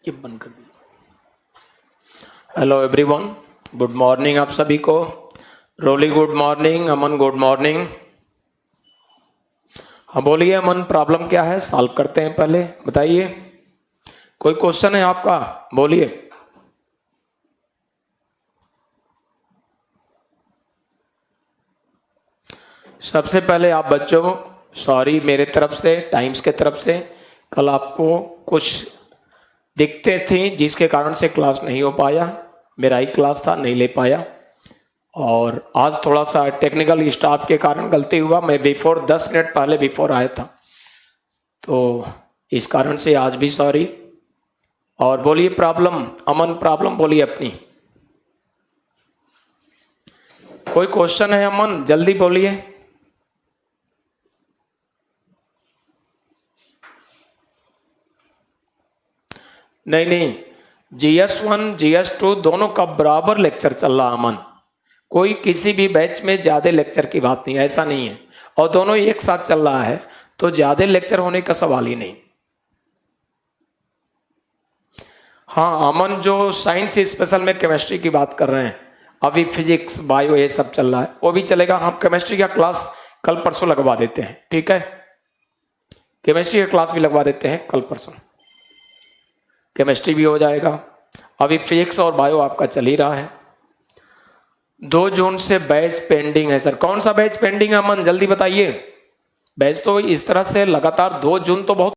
ये बंद कर दिया। हेलो एवरीवन, गुड मॉर्निंग आप सभी को। रोली गुड मॉर्निंग, अमन गुड मॉर्निंग। हाँ बोलिए अमन, प्रॉब्लम क्या है, सॉल्व करते हैं। पहले बताइए, कोई क्वेश्चन है आपका? बोलिए। सबसे पहले आप बच्चों, सॉरी मेरे तरफ से, टाइम्स के तरफ से, कल आपको कुछ दिक्कतें थी जिसके कारण से क्लास नहीं हो पाया। मेरा ही क्लास था, नहीं ले पाया। और आज थोड़ा सा टेक्निकल स्टाफ के कारण गलती हुआ। मैं 10 मिनट पहले बिफोर आया था, तो इस कारण से आज भी सॉरी। और बोलिए प्रॉब्लम, अमन प्रॉब्लम बोलिए अपनी। कोई क्वेश्चन है अमन, जल्दी बोलिए। नहीं, GS1 GS2 दोनों का बराबर लेक्चर चल रहा अमन। कोई किसी भी बैच में ज्यादा लेक्चर की बात नहीं, ऐसा नहीं है। और दोनों एक साथ चल रहा है तो ज्यादा लेक्चर होने का सवाल ही नहीं। हाँ अमन, जो साइंस स्पेशल में केमिस्ट्री की बात कर रहे हैं, अभी फिजिक्स बायो ये सब चल रहा है, वो भी चलेगा। हम केमिस्ट्री का क्लास कल परसों लगवा देते हैं, ठीक है? केमिस्ट्री का क्लास भी लगवा देते हैं कल परसों, केमिस्ट्री भी हो जाएगा। अभी फिजिक्स और बायो आपका चल ही रहा है। 2 जून से बैच पेंडिंग है सर। कौन सा बैच पेंडिंग है अमन, जल्दी बताइए। बैच तो इस तरह से लगातार 2 जून तो बहुत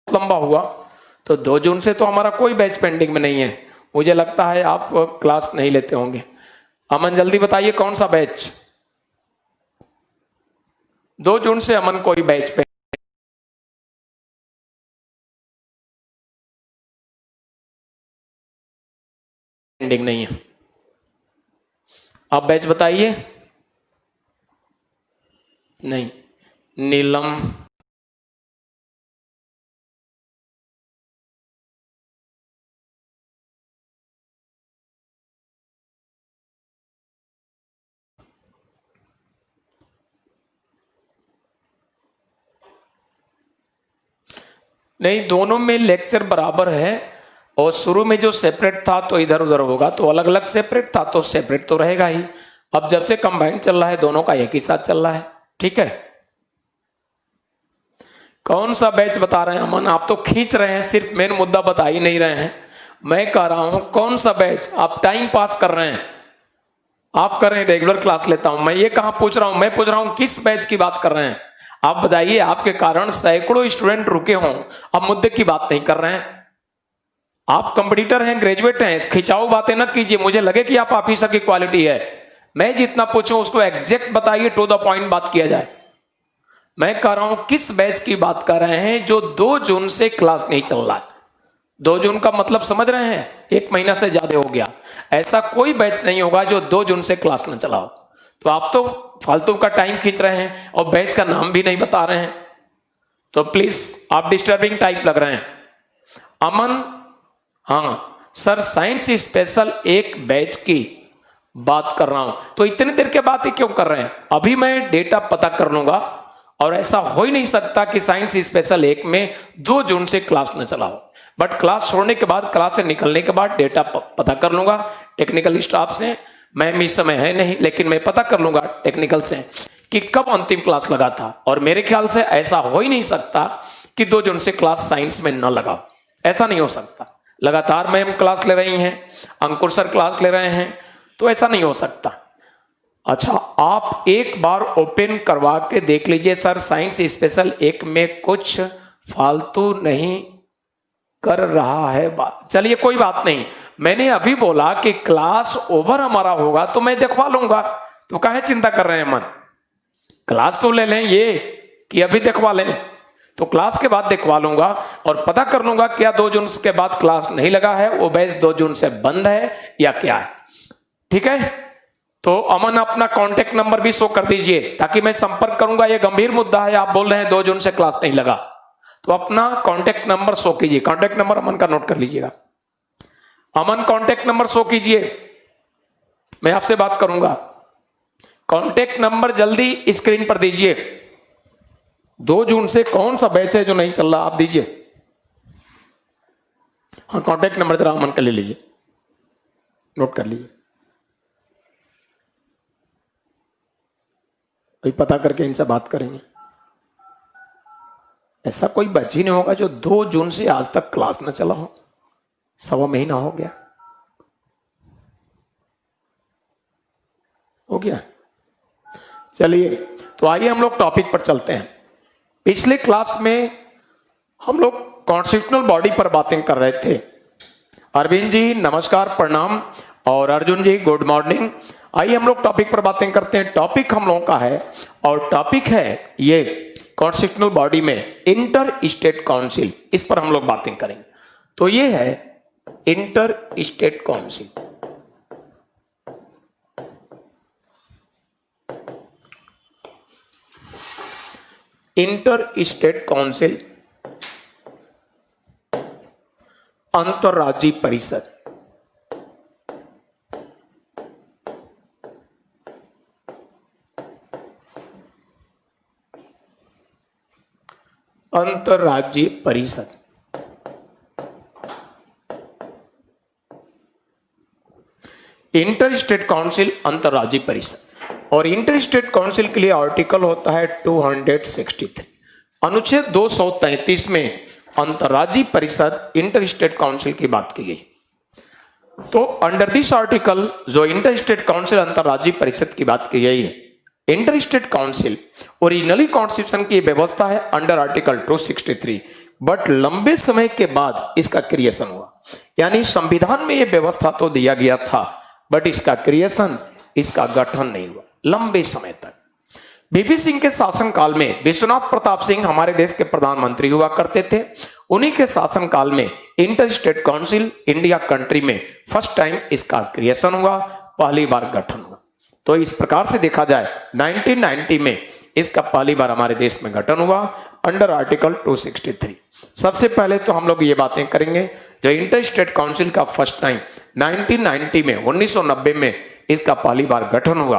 लंबा हुआ, तो 2 जून से तो हमारा कोई बैच पेंडिंग में नहीं है। मुझे लगता है आप क्लास नहीं लेते होंगे। अमन जल्दी बताइए कौन सा बैच? 2 जून से अमन कोई बैच पेंडिंग नहीं है। आप बैच बताइए। नहीं, नीलम नहीं, दोनों में लेक्चर बराबर है। और शुरू में जो सेपरेट था तो इधर उधर होगा, तो अलग अलग सेपरेट था तो सेपरेट तो रहेगा ही। अब जब से कंबाइंड चल रहा है, दोनों का एक ही साथ चल रहा है, ठीक है? कौन सा बैच बता रहे हैं अमन? आप तो खींच रहे हैं, सिर्फ मेन मुद्दा बता ही नहीं रहे हैं। मैं कह रहा हूं कौन सा बैच, आप टाइम पास कर रहे हैं। आप कर रहे हैं रेगुलर क्लास लेता हूं, मैं ये कहां पूछ रहा हूं, मैं पूछ रहा हूं किस बैच की बात कर रहे हैं। आप बताइए, आपके कारण सैकड़ों स्टूडेंट रुके हों, अब मुद्दे की बात नहीं कर रहे हैं। आप कंपटीटर हैं, ग्रेजुएट हैं, खिंचाऊ बातें न कीजिए, मुझे लगे कि आप ऑफिसर की क्वालिटी है। मैं जितना पूछूं उसको एग्जैक्ट बताइए, टू द पॉइंट बात किया जाए। मैं कह रहा हूं किस बैच की बात कर रहे हैं जो 2 जून से क्लास नहीं चल रहा है। 2 जून का मतलब समझ रहे हैं, 1 महीना से ज्यादा हो गया। ऐसा कोई बैच नहीं होगा जो 2 जून से क्लास न चलाओ। तो आप तो फालतू का टाइम खींच रहे हैं और बैच का नाम भी नहीं बता रहे हैं, तो प्लीज आप डिस्टर्बिंग टाइप लग रहे हैं। अमन, हाँ सर, साइंस स्पेशल एक बैच की बात कर रहा हूं, तो इतनी देर के बाद ही क्यों कर रहे हैं? अभी मैं डेटा पता कर लूंगा। और ऐसा हो ही नहीं सकता कि साइंस स्पेशल 1 में 2 जून से क्लास न चलाओ। बट क्लास छोड़ने के बाद, क्लास से निकलने के बाद डेटा पता कर लूंगा टेक्निकल स्टाफ से। मैम इस समय है नहीं, लेकिन मैं पता कर लूंगा टेक्निकल से कि कब अंतिम क्लास लगा था। और मेरे ख्याल से ऐसा हो ही नहीं सकता कि 2 जून से क्लास साइंस में न लगाओ, ऐसा नहीं हो सकता। लगातार मैम क्लास ले रही हैं, अंकुर सर क्लास ले रहे हैं, तो ऐसा नहीं हो सकता। अच्छा, आप एक बार ओपन करवा के देख लीजिए सर, साइंस स्पेशल 1 में कुछ फालतू नहीं कर रहा है बात। चलिए कोई बात नहीं, मैंने अभी बोला कि क्लास ओवर हमारा होगा तो मैं दिखवा लूंगा, तो काहे चिंता कर रहे हैं मन? क्लास तो ले लें, ये कि अभी दिखवा लें, तो क्लास के बाद दिखवा लूंगा और पता कर लूंगा क्या 2 जून के बाद क्लास नहीं लगा है, वो बैच 2 जून से बंद है या क्या है, ठीक है? तो अमन अपना कांटेक्ट नंबर भी शो कर दीजिए ताकि मैं संपर्क करूंगा। ये गंभीर मुद्दा है, आप बोल रहे हैं 2 जून से क्लास नहीं लगा, तो अपना कांटेक्ट नंबर शो कीजिए। कांटेक्ट नंबर अमन का नोट कर लीजिएगा। अमन कांटेक्ट नंबर शो कीजिए, मैं आपसे बात करूंगा। कांटेक्ट नंबर जल्दी स्क्रीन पर दीजिए। 2 जून से कौन सा बैच है जो नहीं चल रहा, आप दीजिए। हाँ, कांटेक्ट नंबर जरा अमन का ले लीजिए, नोट कर लीजिए, अभी पता करके इनसे बात करेंगे। ऐसा कोई बैच ही नहीं होगा जो 2 जून से आज तक क्लास न चला हो, 1.25 महीना हो गया। हो गया, चलिए तो आइए हम लोग टॉपिक पर चलते हैं। पिछले क्लास में हम लोग कॉन्स्टिट्यूशनल बॉडी पर बातें कर रहे थे। अरविंद जी नमस्कार, प्रणाम, और अर्जुन जी गुड मॉर्निंग। आइए हम लोग टॉपिक पर बातें करते हैं। टॉपिक हम लोगों का है, और टॉपिक है ये कॉन्स्टिट्यूशनल बॉडी में इंटर स्टेट काउंसिल, इस पर हम लोग बातें करेंगे। तो ये है inter state council. Inter state council, अंतरराज्यीय परिषद। अंतरराज्यीय परिषद इंटर स्टेट काउंसिल, अंतरराज्यीय परिषद। और इंटर स्टेट काउंसिल के लिए आर्टिकल होता है 263, अनुच्छेद 233 में अंतरराज्यीय परिषद इंटर स्टेट काउंसिल की बात की गई। तो अंडर दिस आर्टिकल जो इंटर स्टेट काउंसिल अंतरराज्यीय परिषद की बात की गई है, inter state council originally constitution की व्यवस्था है अंडर आर्टिकल 263, बट लंबे समय के बाद इसका क्रिएशन हुआ। यानी संविधान में यह व्यवस्था तो दिया गया था, बट इसका क्रिएशन, इसका गठन नहीं हुआ लंबे समय तक। बीपी सिंह के शासनकाल में विश्वनाथ प्रताप सिंह हमारे देश के प्रधानमंत्री हुआ करते थे। उन्हीं के शासनकाल में inter state council India country में फर्स्ट टाइम इसका क्रिएशन हुआ, पहली बार गठन हुआ। तो इस प्रकार से देखा जाए 1990 में इसका पहली बार हमारे देश में गठन हुआ अंडर आर्टिकल 263। सबसे पहले तो हम लोग ये बातें करेंगे जो इंटर स्टेट काउंसिल का फर्स्ट टाइम 1990 में 1990 में इसका पहली बार गठन हुआ।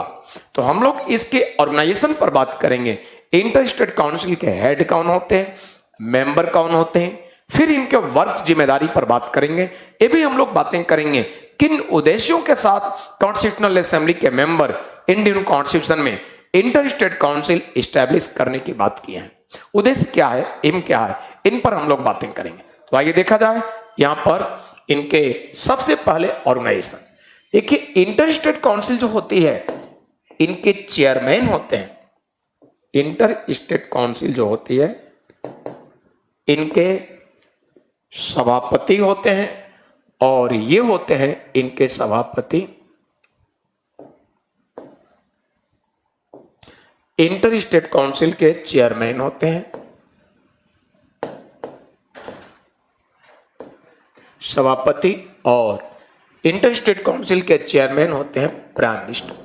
तो हम लोग इसके ऑर्गेनाइजेशन पर बात करेंगे। इंटर स्टेट काउंसिल के हेड कौन होते हैं, मेंबर कौन होते हैं, फिर इनके वर्क जिम्मेदारी पर बात करेंगे। ये भी हम लोग बातें करेंगे किन उद्देश्यों के साथ कॉन्स्टिट्यूशनल असेंबली के मेंबर इंडियन कॉन्स्टिट्यूशन में इंटर स्टेट काउंसिल इस्टेब्लिश करने की बात की है। उद्देश्य क्या है, एम क्या है, इन पर हम लोग बातें करेंगे। तो आइए देखा जाए यहां पर इनके सबसे पहले ऑर्गेनाइजेशन। देखिए इंटर स्टेट काउंसिल जो होती है, इनके चेयरमैन होते हैं। इंटर स्टेट काउंसिल जो होती है, इनके सभापति होते हैं, और ये होते हैं इनके सभापति। इंटर स्टेट काउंसिल के चेयरमैन होते हैं, सभापति, और इंटर स्टेट काउंसिल के चेयरमैन होते हैं प्राइम मिनिस्टर।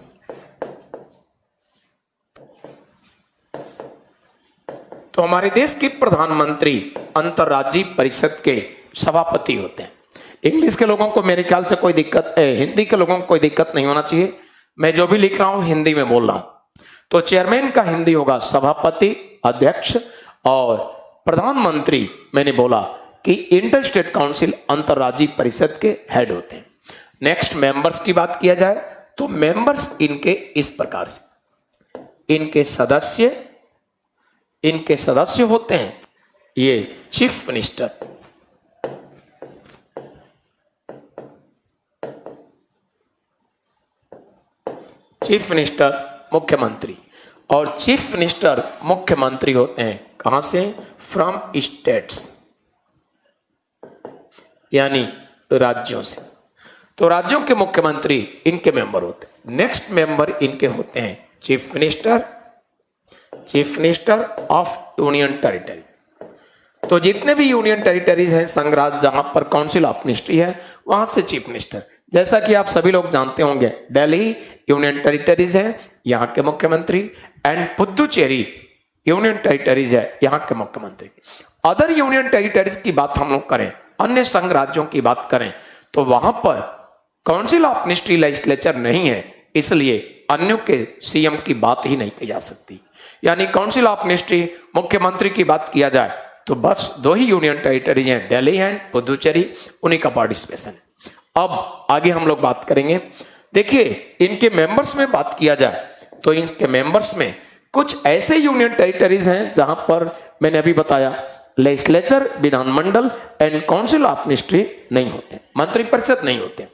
तो हमारे देश के प्रधानमंत्री अंतरराज्यीय परिषद के सभापति होते हैं। इंग्लिश के लोगों को मेरे ख्याल से कोई दिक्कत, हिंदी के लोगों को कोई दिक्कत नहीं होना चाहिए। मैं जो भी लिख रहा हूं हिंदी में बोल रहा हूं। तो चेयरमैन का हिंदी होगा सभापति, अध्यक्ष, और प्रधानमंत्री मैंने बोला कि इंटर स्टेट काउंसिल अंतरराज्यीय परिषद के हेड होते हैं। नेक्स्ट मेंबर्स की बात किया जाए तो मेंबर्स इनके इस प्रकार से, इनके सदस्य होते हैं ये चीफ मिनिस्टर, चीफ मिनिस्टर मुख्यमंत्री, और चीफ मिनिस्टर मुख्यमंत्री होते हैं कहां से, फ्रॉम स्टेट्स, यानी राज्यों से। तो राज्यों के मुख्यमंत्री इनके मेंबर होते हैं। नेक्स्ट मेंबर इनके होते हैं chief minister of union territory. तो जितने भी यूनियन टेरिटरीज हैं, संघ राज्य जहां पर काउंसिल ऑफ मिनिस्ट्री है, वहां से चीफ मिनिस्टर। जैसा कि आप सभी लोग जानते होंगे दिल्ली यूनियन टेरिटरीज है, यहां के मुख्यमंत्री, एंड पुदुचेरी यूनियन टेरिटरीज है, यहां के मुख्यमंत्री। अदर यूनियन टेरिटरीज की बात हम लोग करें, अन्य संघ राज्यों की बात करें, तो वहां पर काउंसिल ऑफ मिनिस्ट्री लेजिस्लेचर नहीं है, इसलिए अन्यों के सीएम की बात ही नहीं की जा सकती। यानी काउंसिल ऑफ मिनिस्ट्री मुख्यमंत्री की बात किया जाए तो बस दो ही यूनियन टेरिटरीज हैं, दिल्ली एंड पुदुचेरी, उन्हीं का पार्टिसिपेशन। अब आगे हम लोग बात करेंगे। देखिए इनके मेंबर्स में बात किया जाए तो इनके मेंबर्स में कुछ ऐसे यूनियन टेरिटरीज हैं जहां पर मैंने अभी बताया लेजिस्लेचर, विधानमंडल एंड काउंसिल ऑफ मिनिस्ट्री नहीं होते, मंत्रिपरिषद नहीं होते,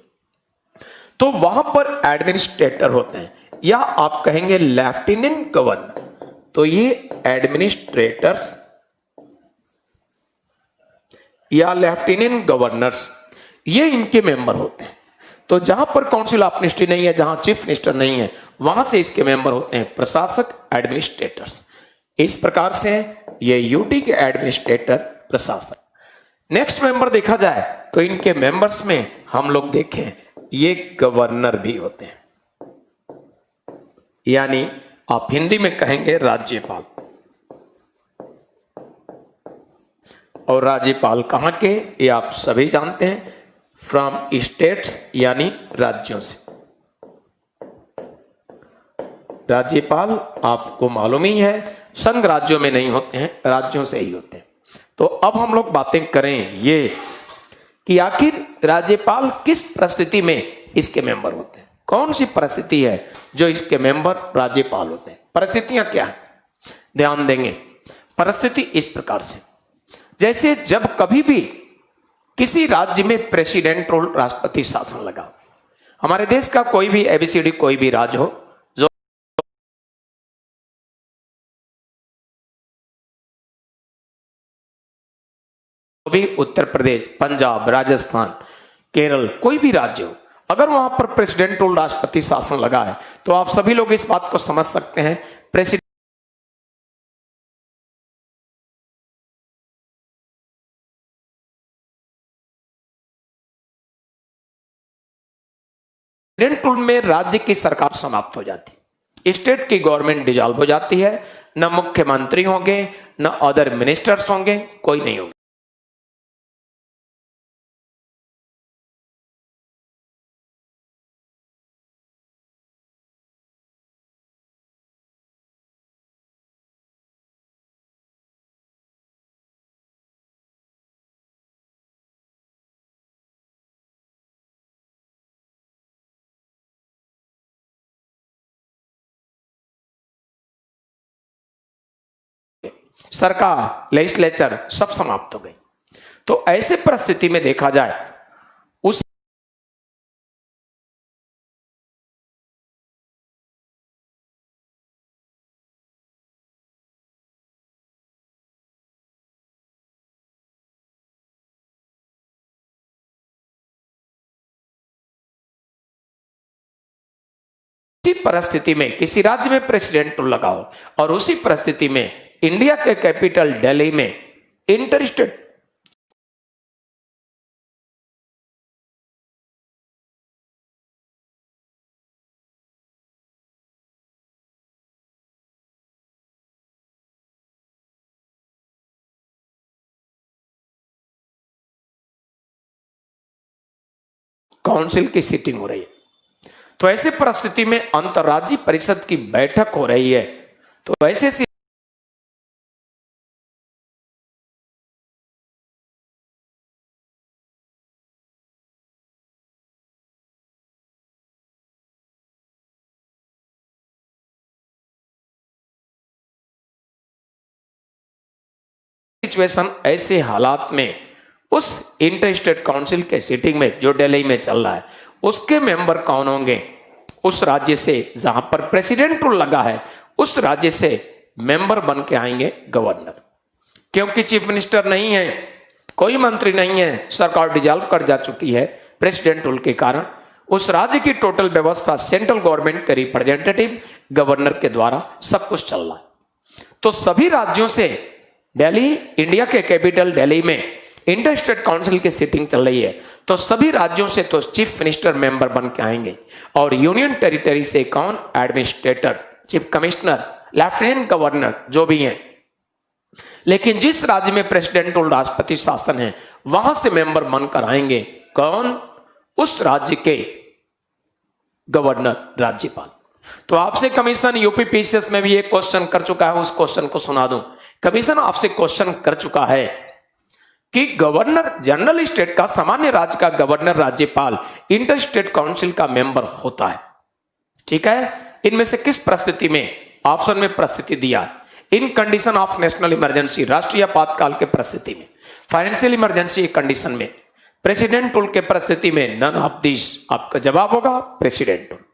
तो वहां पर एडमिनिस्ट्रेटर होते हैं या आप कहेंगे लेफ्टिनेंट गवर्नर। तो ये एडमिनिस्ट्रेटर्स या लेफ्टिनेंट गवर्नर्स ये इनके मेंबर होते हैं। तो जहां पर काउंसिल ऑफ मिनिस्ट्री नहीं है, जहां चीफ मिनिस्टर नहीं है, वहां से इसके मेंबर होते हैं प्रशासक, एडमिनिस्ट्रेटर्स। इस प्रकार से ये यूटी के एडमिनिस्ट्रेटर, प्रशासक। नेक्स्ट मेंबर देखा जाए तो इनके मेंबर्स में हम लोग देखें ये गवर्नर भी होते हैं, यानी आप हिंदी में कहेंगे राज्यपाल। और राज्यपाल कहां के, ये आप सभी जानते हैं, फ्रॉम स्टेट्स यानी राज्यों से। राज्यपाल आपको मालूम ही है संघ राज्यों में नहीं होते हैं, राज्यों से ही होते हैं। तो अब हम लोग बातें करें ये कि आखिर राज्यपाल किस परिस्थिति में इसके मेंबर होते हैं, कौन सी परिस्थिति है जो इसके मेंबर राज्यपाल होते हैं। परिस्थितियां क्या है, ध्यान देंगे। परिस्थिति इस प्रकार से, जैसे जब कभी भी किसी राज्य में प्रेसिडेंट रूल, राष्ट्रपति शासन लगा, हमारे देश का कोई भी एबीसीडी कोई भी राज्य हो, जो भी उत्तर प्रदेश, पंजाब, राजस्थान, केरल, कोई भी राज्य हो, अगर वहां पर प्रेसिडेंट रूल, राष्ट्रपति शासन लगा है तो आप सभी लोग इस बात को समझ सकते हैं प्रेसिडेंट रूल में राज्य की सरकार समाप्त हो जाती है, स्टेट की गवर्नमेंट डिसॉल्व हो जाती है, न मुख्यमंत्री होंगे, न अदर मिनिस्टर्स होंगे, कोई नहीं होगा। सरकार, लेजिस्लेचर सब समाप्त हो गई। तो ऐसे परिस्थिति में देखा जाए उस परिस्थिति में किसी राज्य में प्रेसिडेंट रूल लगा हो और उसी परिस्थिति में इंडिया के कैपिटल दिल्ली में इंटरस्टेट काउंसिल की सीटिंग हो रही है, तो ऐसे परिस्थिति में अंतर्राज्यीय परिषद की बैठक हो रही है, तो ऐसे सिचुएशन, ऐसे हालात में उस इंटर स्टेट काउंसिल के सीटिंग में जो दिल्ली में चल रहा है उसके मेंबर कौन होंगे, उस राज्य से जहां पर प्रेसिडेंट रूल लगा है उस राज्य से मेंबर बन के आएंगे गवर्नर। क्योंकि चीफ मिनिस्टर नहीं है, कोई मंत्री नहीं है, सरकार डिसॉल्व कर जा चुकी है प्रेसिडेंट रूल के कारण, उस राज्य की टोटल व्यवस्था सेंट्रल गवर्नमेंट के रिप्रेजेंटेटिव गवर्नर के द्वारा सब कुछ चल रहा है। तो सभी राज्यों से दिल्ली, इंडिया के कैपिटल दिल्ली में इंटर स्टेट काउंसिल की सीटिंग चल रही है, तो सभी राज्यों से तो चीफ मिनिस्टर मेंबर बन के आएंगे और यूनियन टेरिटरी से कौन, administrator, chief commissioner, lieutenant governor जो भी हैं। लेकिन जिस राज्य में प्रेसिडेंट रूल, राष्ट्रपति शासन है वहां से मेंबर बनकर आएंगे कौन, उस राज्य के गवर्नर, राज्यपाल। तो आपसे कमीशन यूपीपीसीएस में भी एक क्वेश्चन कर चुका है, उस क्वेश्चन को सुना दूं। कमीशन आपसे क्वेश्चन कर चुका है कि गवर्नर जनरल स्टेट का, सामान्य राज्य का गवर्नर राज्यपाल इंटर स्टेट काउंसिल का मेंबर होता है। ठीक है, इनमें से किस परिस्थिति में, ऑप्शन में परिस्थिति दिया, इन कंडीशन ऑफ नेशनल इमरजेंसी, राष्ट्रीय आपातकाल के परिस्थिति में, फाइनेंशियल इमरजेंसी कंडीशन में, प्रेसिडेंट रूल के परिस्थिति में, नन ऑफ दिस। आपका जवाब होगा प्रेसिडेंट रूल।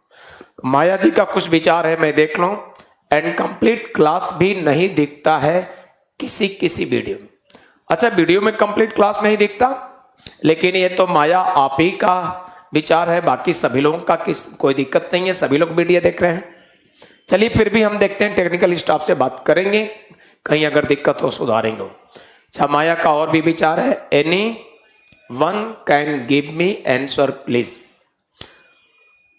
माया जी का कुछ विचार है, मैं देख लूं। इनकम्प्लीट क्लास भी नहीं दिखता है किसी वीडियो में। अच्छा, वीडियो में कंप्लीट क्लास नहीं दिखता, लेकिन ये तो माया आप ही का विचार है, बाकी सभी लोगों का कोई दिक्कत नहीं है, सभी लोग वीडियो देख रहे हैं। चलिए फिर भी हम देखते हैं, टेक्निकल स्टाफ से बात करेंगे, कहीं अगर दिक्कत हो सुधारेंगे। अच्छा, माया का और भी विचार है। Any one can give me answer please.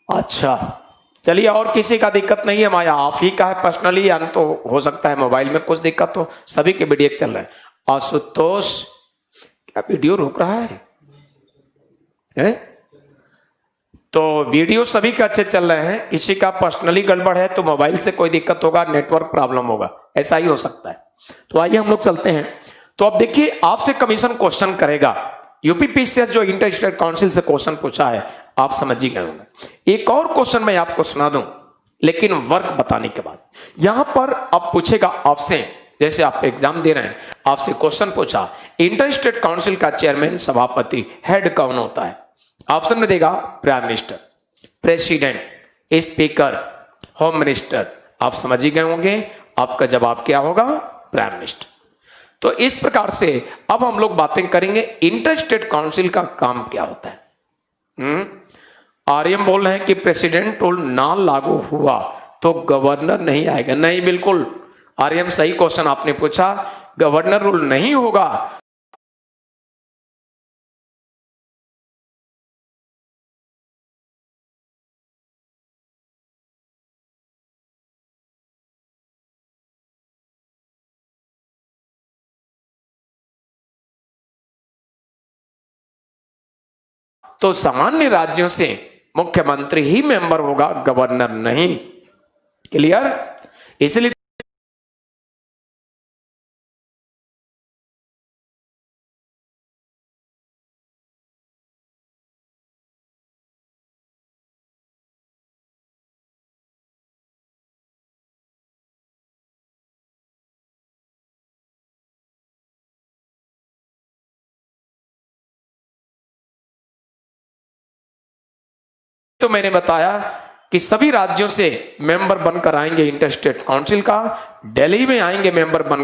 अच्छा चलिए, और किसी का दिक्कत नहीं है, माया आप ही का है पर्सनली, या तो हो सकता है मोबाइल में कुछ दिक्कत हो, सभी के वीडियो चल रहे हैं। आशुतोष, क्या वीडियो रुक रहा है? तो वीडियो सभी के अच्छे चल रहे हैं, किसी का पर्सनली गड़बड़ है तो मोबाइल से कोई दिक्कत होगा, नेटवर्क प्रॉब्लम होगा, ऐसा ही हो सकता है। तो आइए हम लोग चलते हैं। तो अब देखिए, आपसे कमीशन क्वेश्चन करेगा, यूपीपीसीएस जो इंटर स्टेट काउंसिल से क्वेश्चन पूछा है, आप समझ ही गए होंगे। एक और क्वेश्चन मैं आपको सुना दूं, लेकिन वर्क बताने के बाद। यहां पर अब पूछेगा आपसे, जैसे आप एग्जाम दे रहे हैं, आपसे क्वेश्चन पूछा, इंटर स्टेट काउंसिल का चेयरमैन, सभापति, हेड कौन होता है? ऑप्शन में देगा prime minister, president, speaker, home minister. आप समझ ही गए होंगे, आपका जवाब क्या होगा? Prime minister. तो इस प्रकार से अब हम लोग बातें करेंगे इंटर स्टेट काउंसिल का काम क्या होता है। आर्यम बोल रहे हैं कि प्रेसिडेंट रूल ना लागू हुआ तो गवर्नर नहीं आएगा। नहीं, बिल्कुल आर्यम सही क्वेश्चन आपने पूछा, गवर्नर रूल नहीं होगा। तो सामान्य राज्यों से मुख्यमंत्री ही मेंबर होगा, गवर्नर नहीं। क्लियर? इसलिए तो मैंने बताया कि सभी राज्यों से मेंबर बनकर आएंगे इंटर स्टेट काउंसिल का, दिल्ली में आएंगे मेंबर बन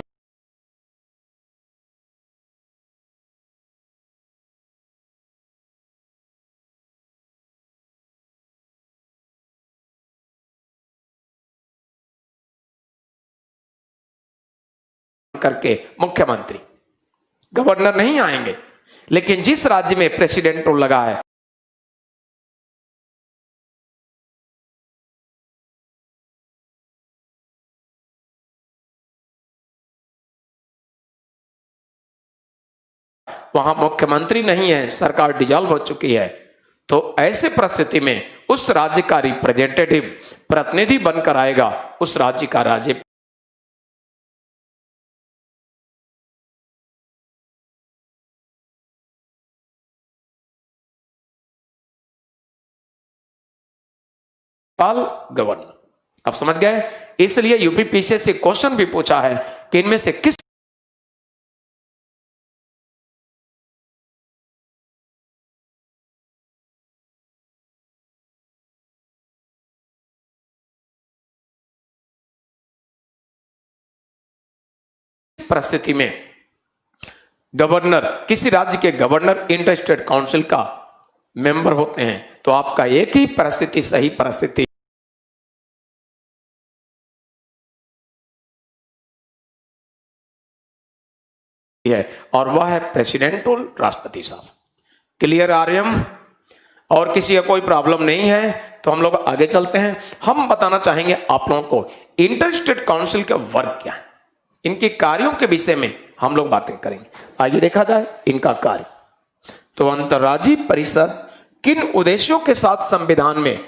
करके मुख्यमंत्री, गवर्नर नहीं आएंगे। लेकिन जिस राज्य में प्रेसिडेंट रूल लगा है, वहां मुख्यमंत्री नहीं है, सरकार डिसॉल्व हो चुकी है, तो ऐसे परिस्थिति में उस राज्य का रिप्रेजेंटेटिव, प्रतिनिधि बनकर आएगा उस राज्य का राज्य गवर्नर। अब समझ गए? इसलिए यूपीपीसीएस से क्वेश्चन भी पूछा है कि इनमें से किस परिस्थिति में गवर्नर, किसी राज्य के गवर्नर इंटर स्टेट काउंसिल का मेंबर होते हैं। तो आपका एक ही परिस्थिति सही परिस्थिति है, और वह है प्रेसिडेंट रूल, राष्ट्रपति शासन। क्लियर आर्यम? और किसी का कोई प्रॉब्लम नहीं है तो हम लोग आगे चलते हैं। हम बताना चाहेंगे आप लोगों को इंटर स्टेट काउंसिल के वर्क क्या है, इनके कार्यों के विषय में हम लोग बातें करेंगे। आइए देखा जाए इनका कार्य। तो अंतर्राज्यीय परिषद किन उद्देश्यों के साथ संविधान में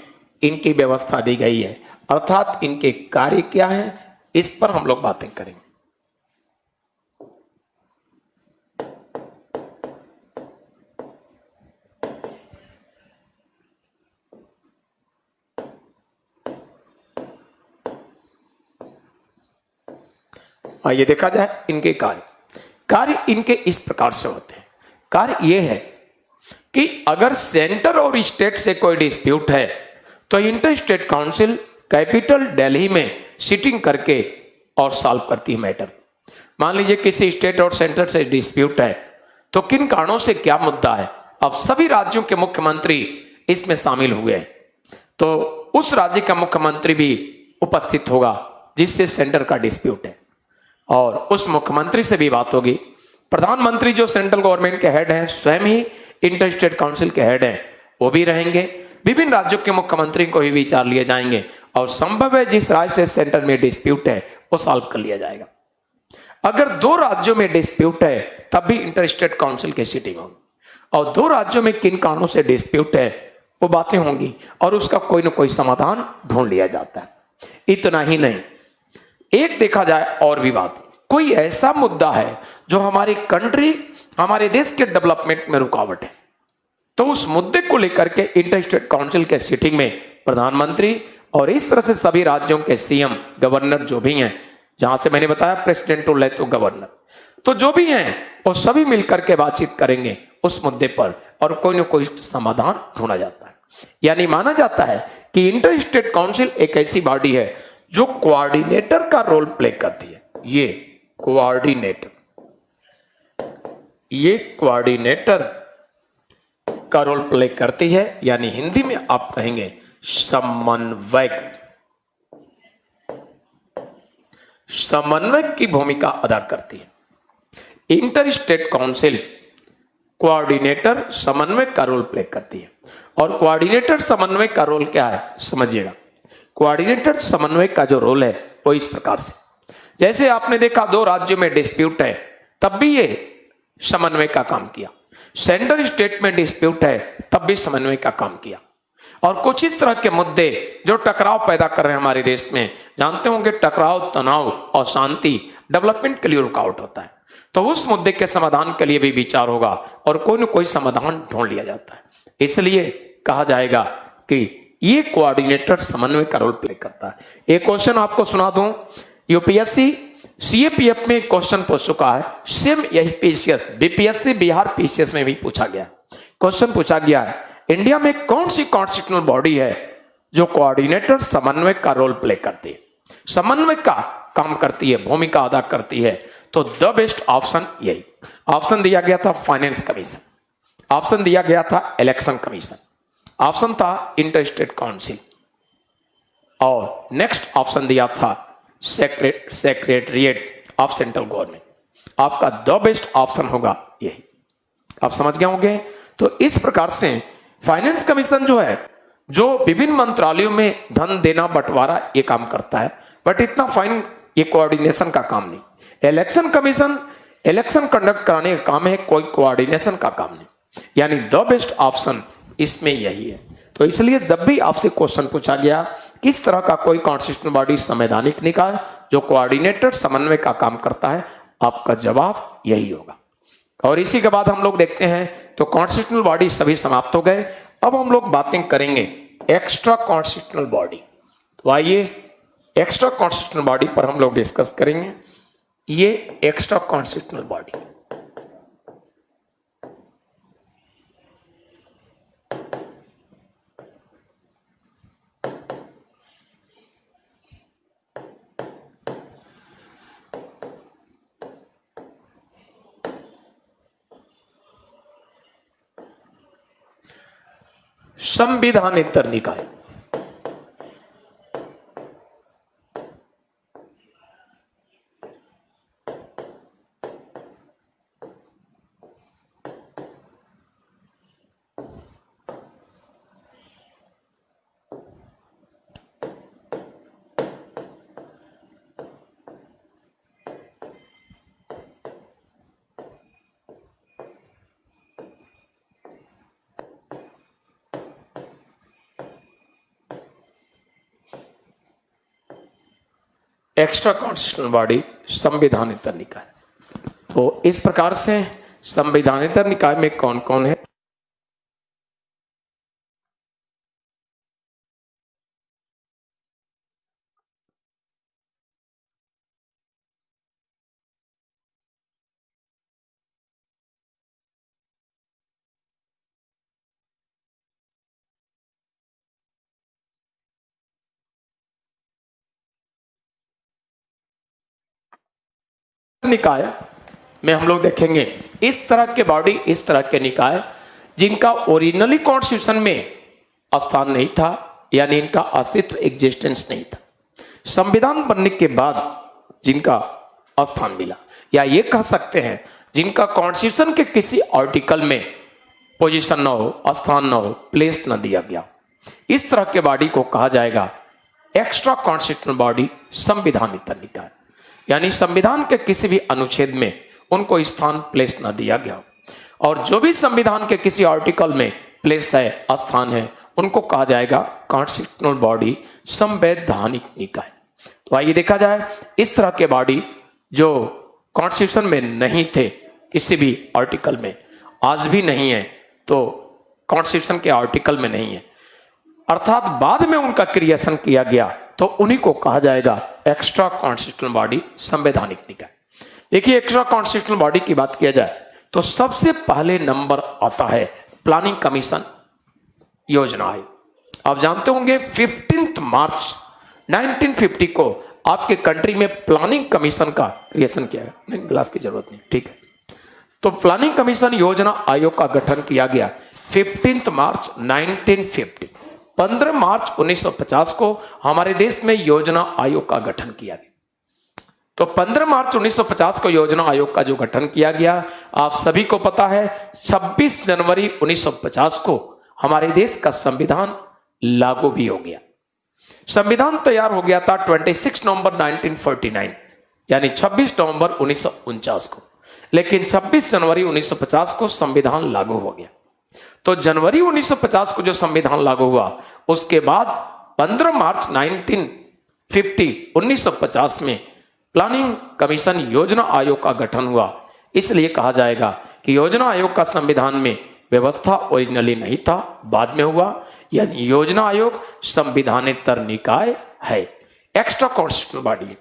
इनकी व्यवस्था दी गई है, अर्थात इनके कार्य क्या है, इस पर हम लोग बातें करेंगे। आइए देखा जाए इनके कार्य। कार्य इनके इस प्रकार से होते हैं। कार्य यह है कि अगर सेंटर और स्टेट से कोई डिस्प्यूट है तो inter state council capital Delhi में सिटिंग करके और सॉल्व करती है मैटर। मान लीजिए किसी स्टेट और सेंटर से डिस्प्यूट है तो किन कारणों से क्या मुद्दा है, अब सभी राज्यों के मुख्यमंत्री इसमें शामिल हुए हैं, तो उस राज्य का मुख्यमंत्री भी उपस्थित होगा जिससे सेंटर का डिस्प्यूट है, और उस मुख्यमंत्री से भी बात होगी। प्रधानमंत्री जो सेंट्रल गवर्नमेंट के हेड हैं, स्वयं ही इंटर स्टेट काउंसिल के हेड हैं, वो भी रहेंगे। विभिन्न राज्यों के मुख्यमंत्री को भी विचार लिए जाएंगे और संभव है जिस राज्य से सेंटर में डिस्प्यूट है वो सॉल्व कर लिया जाएगा। अगर दो राज्यों में डिस्प्यूट है तब भी इंटर स्टेट काउंसिल की सिटिंग होगी, और दो राज्यों में किन कारणों से डिस्प्यूट है वो बातें होंगी और उसका कोई ना कोई समाधान ढूंढ लिया जाता है। इतना ही नहीं, एक देखा जाए और भी बात, कोई ऐसा मुद्दा है जो हमारी कंट्री, हमारे देश के डेवलपमेंट में रुकावट है, तो उस मुद्दे को लेकर के इंटर स्टेट काउंसिल के सिटिंग में प्रधानमंत्री और इस तरह से सभी राज्यों के सीएम, गवर्नर जो भी हैं, जहां से मैंने बताया प्रेसिडेंट टू ले तो गवर्नर, तो जो भी हैं वो सभी मिलकर के बातचीत करेंगे उस मुद्दे पर और कोई ना कोई समाधान ढूंढा जाता है। यानी माना जाता है कि इंटर स्टेट काउंसिल एक ऐसी बॉडी है जो कोऑर्डिनेटर का रोल प्ले करती है। ये कोऑर्डिनेटर का रोल प्ले करती है, यानी हिंदी में आप कहेंगे समन्वयक। समन्वयक की भूमिका अदा करती है। इंटर स्टेट काउंसिल कोऑर्डिनेटर समन्वयक का रोल प्ले करती है। और कोऑर्डिनेटर समन्वयक का रोल क्या है समझिएगा। कोऑर्डिनेटर समन्वयक का जो रोल है वो इस प्रकार से, जैसे आपने देखा दो राज्यों में डिस्प्यूट है तब भी ये समन्वय का काम किया, सेंट्रल स्टेट में डिस्प्यूट है तब भी समन्वय का काम किया। और कुछ इस तरह के मुद्दे जो टकराव पैदा कर रहे हैं हमारे देश में, जानते होंगे टकराव, तनाव और शांति डेवलपमेंट के लिए रुकावट होता है, तो उस मुद्दे के समाधान के लिए भी विचार होगा और कोई न कोई समाधान ढूंढ लिया जाता है। इसलिए कहा जाएगा कि ये कोऑर्डिनेटर समन्वय का रोल प्ले करता है। एक क्वेश्चन आपको सुना दूं, यूपीएससी सीएपीएफ में क्वेश्चन पूछ चुका है, सेम यही पीसीएस बीपीएससी बिहार पीसीएस में भी पूछा गया। क्वेश्चन पूछा गया है, इंडिया में कौन सी कॉन्स्टिट्यूशनल बॉडी है जो कोऑर्डिनेटर समन्वय का रोल प्ले करती है, समन्वय का काम करती है, भूमिका अदा करती है? तो द बेस्ट ऑप्शन यही ऑप्शन दिया गया था फाइनेंस कमीशन, ऑप्शन दिया गया था इलेक्शन कमीशन, ऑप्शन था इंटर स्टेट काउंसिल, और नेक्स्ट ऑप्शन दिया था सेक्रेटरिएट ऑफ सेंट्रल गवर्नमेंट। आपका द बेस्ट ऑप्शन होगा यही। आप समझ गए होंगे। तो इस प्रकार से फाइनेंस कमीशन जो है, जो विभिन्न मंत्रालयों में धन देना बंटवारा ये काम करता है, बट इतना फाइन ये कोऑर्डिनेशन का काम नहीं। इलेक्शन कमीशन इलेक्शन कंडक्ट कराने का काम है, कोई कोऑर्डिनेशन का काम नहीं। यानी द बेस्ट ऑप्शन इसमें यही है। तो इसलिए जब भी आपसे क्वेश्चन पूछा गया किस तरह का कोई कॉन्स्टिट्यूशनल बॉडी संवैधानिक निकाय जो कोऑर्डिनेटर समन्वय का काम करता है, आपका जवाब यही होगा। और इसी के बाद हम लोग देखते हैं तो कॉन्स्टिट्यूशनल बॉडी सभी समाप्त हो गए। अब हम लोग बातें करेंगे एक्स्ट्रा कॉन्स्टिट्यूशनल बॉडी। तो आइए एक्स्ट्रा कॉन्स्टिट्यूशनल बॉडी पर हम लोग डिस्कस करेंगे। ये एक्स्ट्रा कॉन्स्टिट्यूशनल बॉडी संविधानेतर निकाय। एक्स्ट्रा कॉन्स्टिट्यूशनल बॉडी संविधानेतर निकाय। तो इस प्रकार से संविधानेतर निकाय में कौन कौन है? निकाय में हम लोग देखेंगे इस तरह के बॉडी, इस तरह के निकाय जिनका ओरिजिनली कॉन्स्टिट्यूशन में स्थान नहीं था, यानी इनका अस्तित्व एग्जिस्टेंस नहीं था, संविधान बनने के बाद जिनका स्थान मिला, या ये कह सकते हैं जिनका कॉन्स्टिट्यूशन के किसी आर्टिकल में पोजीशन न हो, स्थान न हो, प्लेस न दिया गया, इस तरह के बॉडी को कहा जाएगा एक्स्ट्रा कॉन्स्टिट्यूशनल बॉडी संविधानेतर निकाय। यानी संविधान के किसी भी अनुच्छेद में उनको स्थान, प्लेस न दिया गया, और जो भी संविधान के किसी आर्टिकल में प्लेस है, स्थान है, उनको कहा जाएगा कॉन्स्टिट्यूशनल बॉडी संवैधानिक निकाय। तो आइए देखा जाए इस तरह के बॉडी जो कॉन्स्टिट्यूशन में नहीं थे किसी भी आर्टिकल में, आज भी नहीं है, तो कॉन्स्टिट्यूशन के आर्टिकल में नहीं है, अर्थात बाद में उनका क्रिएशन किया गया, तो उन्हीं को कहा जाएगा एक्स्ट्रा कॉन्स्टिट्यूशनल बॉडी संवैधानिक निकाय। देखिए, एक्स्ट्रा कॉन्स्टिट्यूशनल बॉडी की बात किया जाए तो सबसे पहले नंबर आता है प्लानिंग कमीशन योजना आयोग। आप जानते होंगे 15 मार्च 1950 को आपके कंट्री में प्लानिंग कमीशन का क्रिएशन किया गया। नहीं, ग्लास की जरूरत नहीं, ठीक है। तो प्लानिंग कमीशन योजना आयोग का गठन किया गया 15 मार्च 1950। 15 मार्च 1950 को हमारे देश में योजना आयोग का गठन किया गया। तो 15 मार्च 1950 को योजना आयोग का जो गठन किया गया, आप सभी को पता है 26 जनवरी 1950 को हमारे देश का संविधान लागू भी हो गया। संविधान तैयार हो गया था 26 नवंबर 1949, यानी 26 नवंबर 1949 को, लेकिन 26 जनवरी 1950 को संविधान लागू हो गया। तो जनवरी 1950 को जो संविधान लागू हुआ, उसके बाद 15 मार्च 1950 में प्लानिंग कमीशन योजना आयोग का गठन हुआ। इसलिए कहा जाएगा कि योजना आयोग का संविधान में व्यवस्था ओरिजिनली नहीं था, बाद में हुआ, यानी योजना आयोग संविधानेतर निकाय है, एक्स्ट्रा कॉन्स्टिट्यूशनल बॉडी।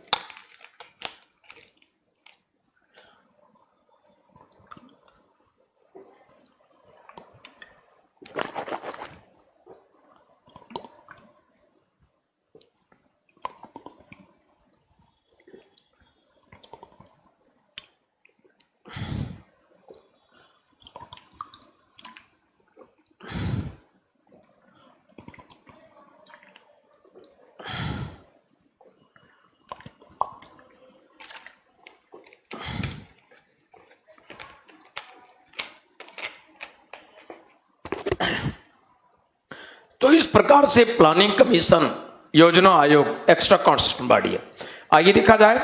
तो इस प्रकार से प्लानिंग कमीशन योजना आयोग एक्स्ट्रा कॉन्स्टिट्यूशनल बॉडी है। आइए देखा जाए,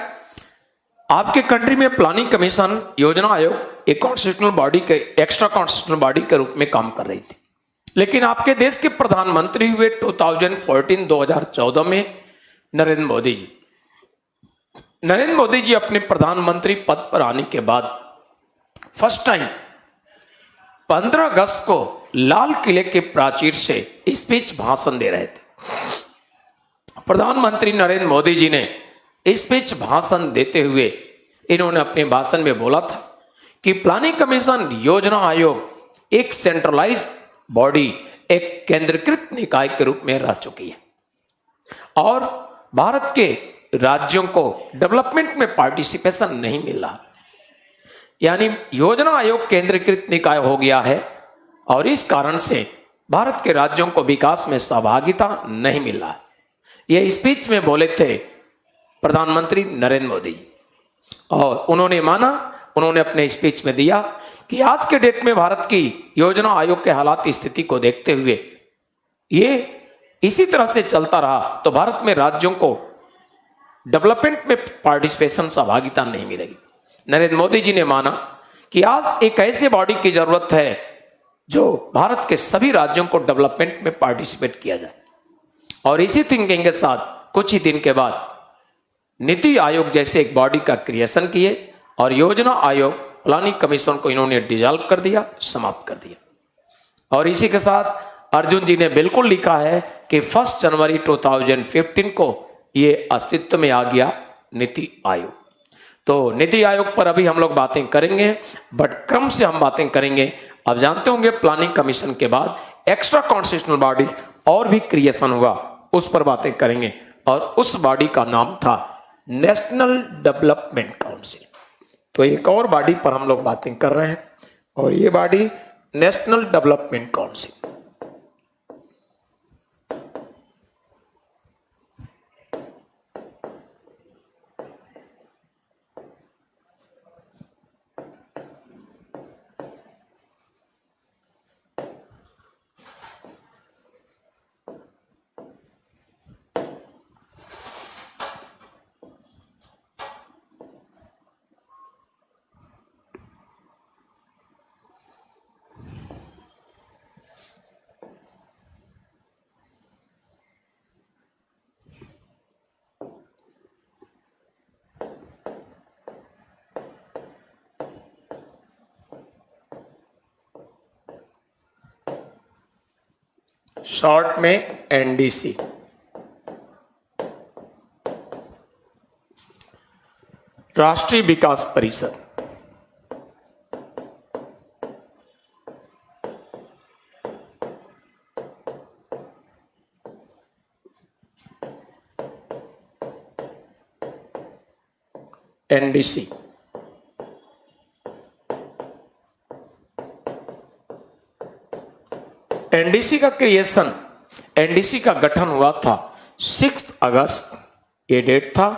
आपके कंट्री में प्लानिंग कमीशन योजना आयोग एक कॉन्स्टिट्यूशनल बॉडी के, एक्स्ट्रा कॉन्स्टिट्यूशनल बॉडी के रूप में काम कर रही थी, लेकिन आपके देश के प्रधानमंत्री हुए 2014 में नरेंद्र मोदी जी। नरेंद्र मोदी जी अपने प्रधानमंत्री पद पर आने के बाद फर्स्ट टाइम 15 अगस्त को लाल किले के प्राचीर से स्पीच भाषण दे रहे थे। प्रधानमंत्री नरेंद्र मोदी जी ने स्पीच भाषण देते हुए इन्होंने अपने भाषण में बोला था कि प्लानिंग कमीशन योजना आयोग एक सेंट्रलाइज्ड बॉडी, एक केंद्रीकृत निकाय के रूप में रह चुकी है, और भारत के राज्यों को डेवलपमेंट में पार्टिसिपेशन नहीं मिल रहा, यानी योजना आयोग केंद्रीकृत निकाय हो गया है, और इस कारण से भारत के राज्यों को विकास में सहभागिता नहीं मिल रहा है। यह स्पीच में बोले थे प्रधानमंत्री नरेंद्र मोदी जी, और उन्होंने अपने स्पीच में दिया कि आज के डेट में भारत की योजना आयोग के हालात स्थिति को देखते हुए ये इसी तरह से चलता रहा तो भारत में राज्यों को डेवलपमेंट में पार्टिसिपेशन, सहभागिता नहीं मिलेगी। नरेंद्र मोदी जी ने माना कि आज एक ऐसे बॉडी की जरूरत है जो भारत के सभी राज्यों को डेवलपमेंट में पार्टिसिपेट किया जाए, और इसी थिंकिंग के साथ कुछ ही दिन के बाद नीति आयोग जैसे एक बॉडी का क्रिएशन किए और योजना आयोग प्लानिंग कमीशन को इन्होंने डिजॉल्व कर दिया, समाप्त कर दिया। और इसी के साथ अर्जुन जी ने बिल्कुल लिखा है कि 1 जनवरी 2015 को ये अस्तित्व में आ गया नीति आयोग। तो नीति आयोग पर अभी हम लोग बातें करेंगे, बट क्रम से हम बातें करेंगे। अब जानते होंगे प्लानिंग कमीशन के बाद एक्स्ट्रा कॉन्स्टिट्यूशनल बॉडी और भी क्रिएशन हुआ, उस पर बातें करेंगे। और उस बॉडी का नाम था नेशनल डेवलपमेंट काउंसिल। तो एक और बॉडी पर हम लोग बातें कर रहे हैं और ये body national development council. Short में एनडीसी। राष्ट्रीय विकास परिषद। एनडीसी एनडीसी का क्रिएशन, एनडीसी का गठन हुआ था 6 अगस्त, ये डेट था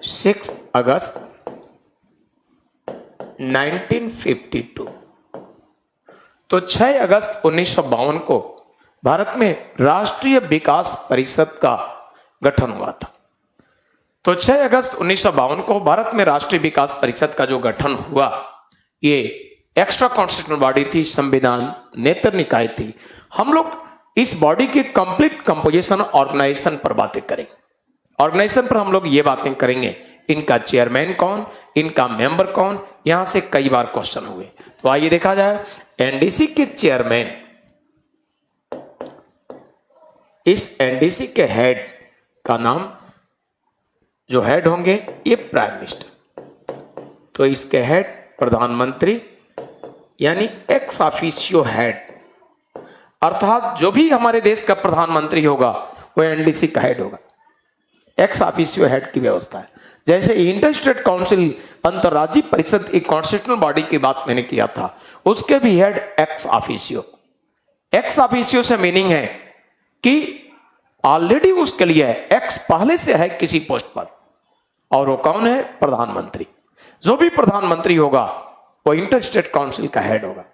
6 अगस्त 1952। तो 6 अगस्त 1952 को भारत में राष्ट्रीय विकास परिषद का गठन हुआ था। तो 6 अगस्त 1952 को भारत में राष्ट्रीय विकास परिषद का जो गठन हुआ, ये एक्स्ट्रा कॉन्स्टिट्यूशनल बॉडी थी, संविधान नेत्र निकाय थी। हम लोग इस बॉडी के कंप्लीट कंपोजिशन ऑर्गेनाइजेशन पर बातें करेंगे। ऑर्गेनाइजेशन पर हम लोग ये बातें करेंगे, इनका चेयरमैन कौन, इनका मेंबर कौन, यहां से कई बार क्वेश्चन हुए। तो आइए देखा जाए एनडीसी के चेयरमैन, इस एनडीसी के हेड का नाम, जो हेड होंगे ये प्राइम मिनिस्टर। तो इसके हेड प्रधानमंत्री, यानी एक्स ऑफिशियो हेड, अर्थात जो भी हमारे देश का प्रधानमंत्री होगा वो एनडीसी का हेड होगा। एक्स ऑफिशियो हेड की व्यवस्था है। जैसे इंटर स्टेट काउंसिल, अंतर्राज्यीय परिषद, एक कॉन्स्टिट्यूशनल बॉडी की बात मैंने किया था, उसके भी head ex officio. Ex officio से मीनिंग है कि ऑलरेडी उसके लिए एक्स पहले से है किसी पोस्ट पर, और वो कौन है? प्रधानमंत्री। जो भी प्रधानमंत्री होगा वो इंटर स्टेट काउंसिल का हेड होगा।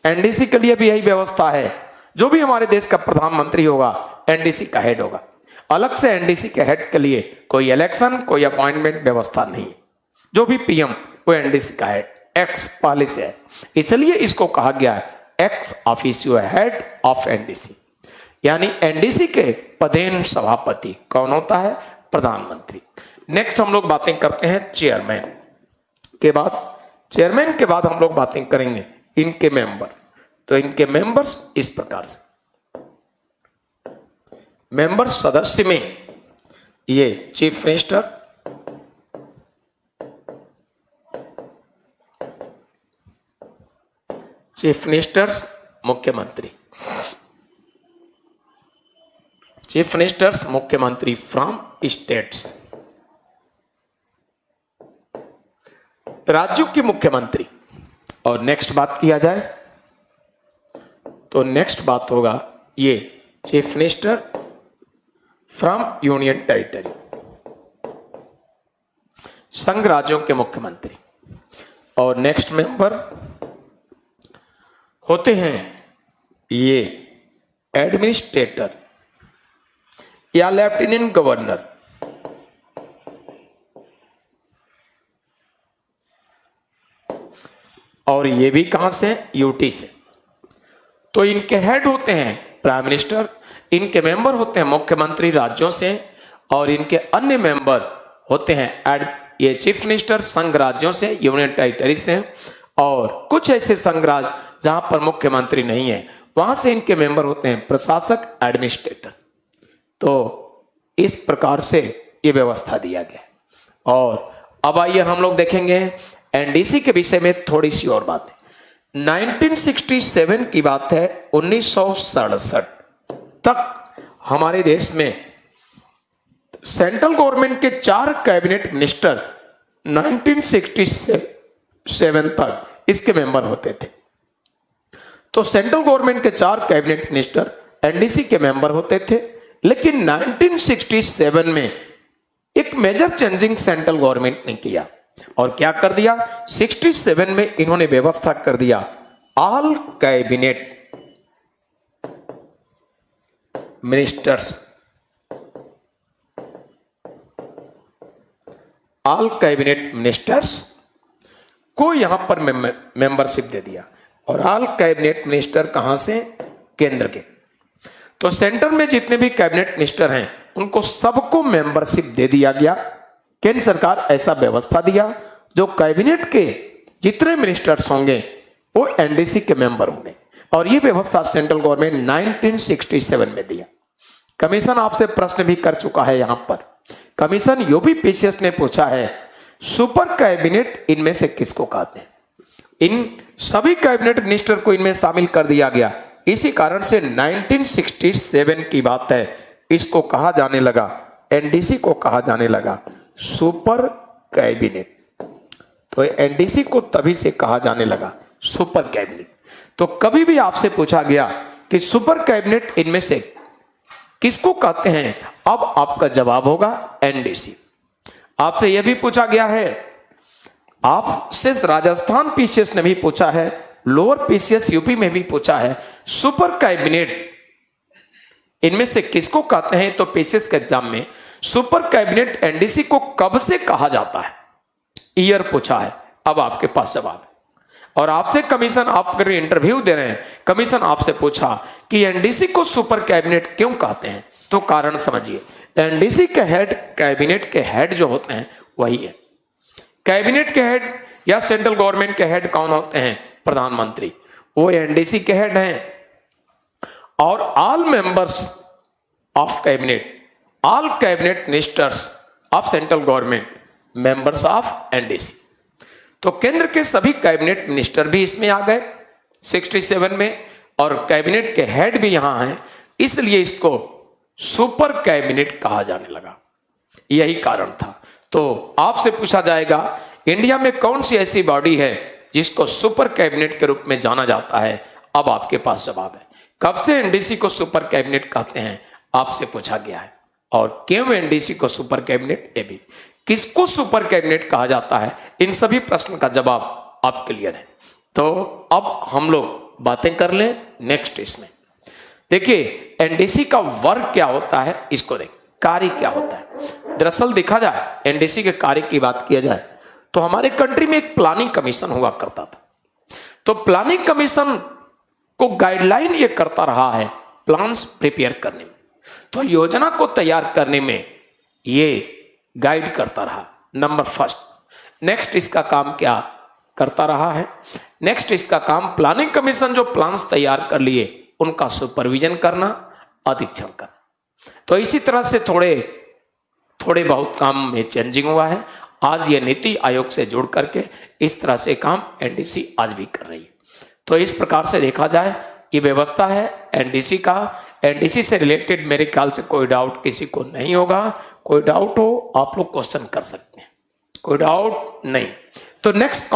एनडीसी के लिए भी यही व्यवस्था है, जो भी हमारे देश का प्रधानमंत्री होगा एनडीसी का हेड होगा। अलग से एनडीसी के हेड के लिए कोई इलेक्शन, कोई अपॉइंटमेंट व्यवस्था नहीं। जो भी पीएम वो एनडीसी का हेड, एक्स पहले से है, इसलिए इसको कहा गया है ex officio head of NDC. यानी एनडीसी के पदेन सभापति कौन होता है? प्रधानमंत्री। नेक्स्ट हम लोग बातें करते हैं चेयरमैन के बाद। चेयरमैन के बाद हम लोग बातें करेंगे इनके मेंबर। तो इनके मेंबर्स इस प्रकार से, मेंबर सदस्य में ये चीफ मिनिस्टर, चीफ मिनिस्टर्स मुख्यमंत्री, चीफ मिनिस्टर्स मुख्यमंत्री फ्रॉम स्टेट्स, राज्यों के मुख्यमंत्री। और नेक्स्ट बात किया जाए तो नेक्स्ट बात होगा ये chief minister from union territory, संघ राज्यों के मुख्यमंत्री। और नेक्स्ट मेंबर होते हैं ये एडमिनिस्ट्रेटर या लेफ्टिनेंट गवर्नर। और ये भी कहां से? यूटी से। तो इनके हेड होते हैं प्राइम मिनिस्टर, इनके मेंबर होते हैं मुख्यमंत्री राज्यों से, और इनके अन्य मेंबर होते हैं ये चीफ मिनिस्टर संघ राज्यों से, यूनियन टेरिटरी से हैं, और कुछ ऐसे संघ राज्य जहां पर मुख्यमंत्री नहीं है वहां से इनके मेंबर होते हैं प्रशासक, एडमिनिस्ट्रेटर। तो इस प्रकार से ये व्यवस्था दिया गया। और अब आइए हम लोग देखेंगे एनडीसी के विषय में थोड़ी सी और बातें। 1967 की बात है, 1967 तक हमारे देश में सेंट्रल गवर्नमेंट के 4 कैबिनेट मिनिस्टर 1967 तक इसके मेंबर होते थे। तो सेंट्रल गवर्नमेंट के 4 कैबिनेट मिनिस्टर एनडीसी के मेंबर होते थे। लेकिन 1967 में एक मेजर चेंजिंग सेंट्रल गवर्नमेंट ने किया, और क्या कर दिया, 67 में इन्होंने व्यवस्था कर दिया all cabinet ministers, all cabinet ministers को यहां पर मेंबरशिप दे दिया। और ऑल कैबिनेट मिनिस्टर कहां से, केंद्र के। तो सेंटर में जितने भी कैबिनेट मिनिस्टर हैं उनको सबको मेंबरशिप दे दिया गया। केंद्र सरकार ऐसा व्यवस्था दिया, जो कैबिनेट के जितने मिनिस्टर्स होंगे वो एनडीसी के मेंबर होंगे। और ये व्यवस्था सेंट्रल गवर्नमेंट 1967 में दिया। कमीशन आपसे प्रश्न भी कर चुका है। यहां पर कमीशन यूपीपीसीएस ने पूछा है, सुपर कैबिनेट इनमें से किसको कहते हैं। इन सभी कैबिनेट मिनिस्टर को इनमें शामिल कर दिया गया। इसी कारण से 1967 की बात है, इसको कहा जाने लगा, एनडीसी को कहा जाने लगा सुपर कैबिनेट। तो एनडीसी को तभी से कहा जाने लगा सुपर कैबिनेट। तो कभी भी आपसे पूछा गया कि सुपर कैबिनेट इनमें से किसको कहते हैं, अब आपका जवाब होगा एनडीसी। आपसे यह भी पूछा गया है, आपसे राजस्थान पीसीएस ने भी पूछा है, लोअर पीसीएस यूपी में भी पूछा है, सुपर कैबिनेट इनमें से किसको कहते हैं। तो पीसीएस के एग्जाम में सुपर कैबिनेट एनडीसी को कब से कहा जाता है, ईयर पूछा है। अब आपके पास जवाब है। और आपसे कमीशन, आप अगर इंटरव्यू दे रहे हैं, कमीशन आपसे पूछा कि एनडीसी को सुपर कैबिनेट क्यों कहते हैं, तो कारण समझिए। एनडीसी के हेड, कैबिनेट के हेड जो होते हैं वही है। कैबिनेट के हेड या सेंट्रल गवर्नमेंट के हेड कौन होते हैं, प्रधानमंत्री, वो एनडीसी के हेड हैं। और all members of cabinet, all cabinet ministers of central government, members of NDC. तो केंद्र के सभी कैबिनेट मिनिस्टर भी इसमें आ गए 67 में, और कैबिनेट के हेड भी यहां हैं, इसलिए इसको सुपर कैबिनेट कहा जाने लगा। यही कारण था। तो आपसे पूछा जाएगा, इंडिया में कौन सी ऐसी बॉडी है जिसको सुपर कैबिनेट के रूप में जाना जाता है। अब आपके पास जवाब है। कब से एनडीसी को सुपर कैबिनेट कहते हैं, आपसे पूछा गया है। और क्यों एनडीसी को सुपर कैबिनेट, ये भी किसको सुपर कैबिनेट कहा जाता है, इन सभी प्रश्न का जवाब आप क्लियर है। तो अब हम लोग बातें कर लें नेक्स्ट। इसमें देखिए एनडीसी का वर्क क्या होता है, इसको देख, कार्य क्या होता है। दरअसल देखा जाए, एनडीसी के कार्य की बात किया जाए तो हमारे कंट्री में एक प्लानिंग कमीशन हुआ करता था। तो प्लानिंग कमीशन को गाइडलाइन ये करता रहा है प्लान्स प्रिपेयर करने में, तो योजना को तैयार करने में ये गाइड करता रहा। Number first. नेक्स्ट इसका काम क्या करता रहा है, नेक्स्ट इसका काम प्लानिंग कमीशन जो प्लान्स तैयार कर लिए उनका सुपरविजन करना, अधीक्षण करना। तो इसी तरह से थोड़े बहुत काम में चेंजिंग हुआ है। आज ये नीति आयोग से जुड़ करके इस तरह से काम एनडीसी आज भी कर रही है। तो इस प्रकार से देखा जाए ये व्यवस्था है एनडीसी का। एनडीसी से रिलेटेड मेरे ख्याल से कोई डाउट किसी को नहीं होगा। कोई डाउट हो आप लोग क्वेश्चन कर सकते हैं, कोई डाउट नहीं। तो नेक्स्ट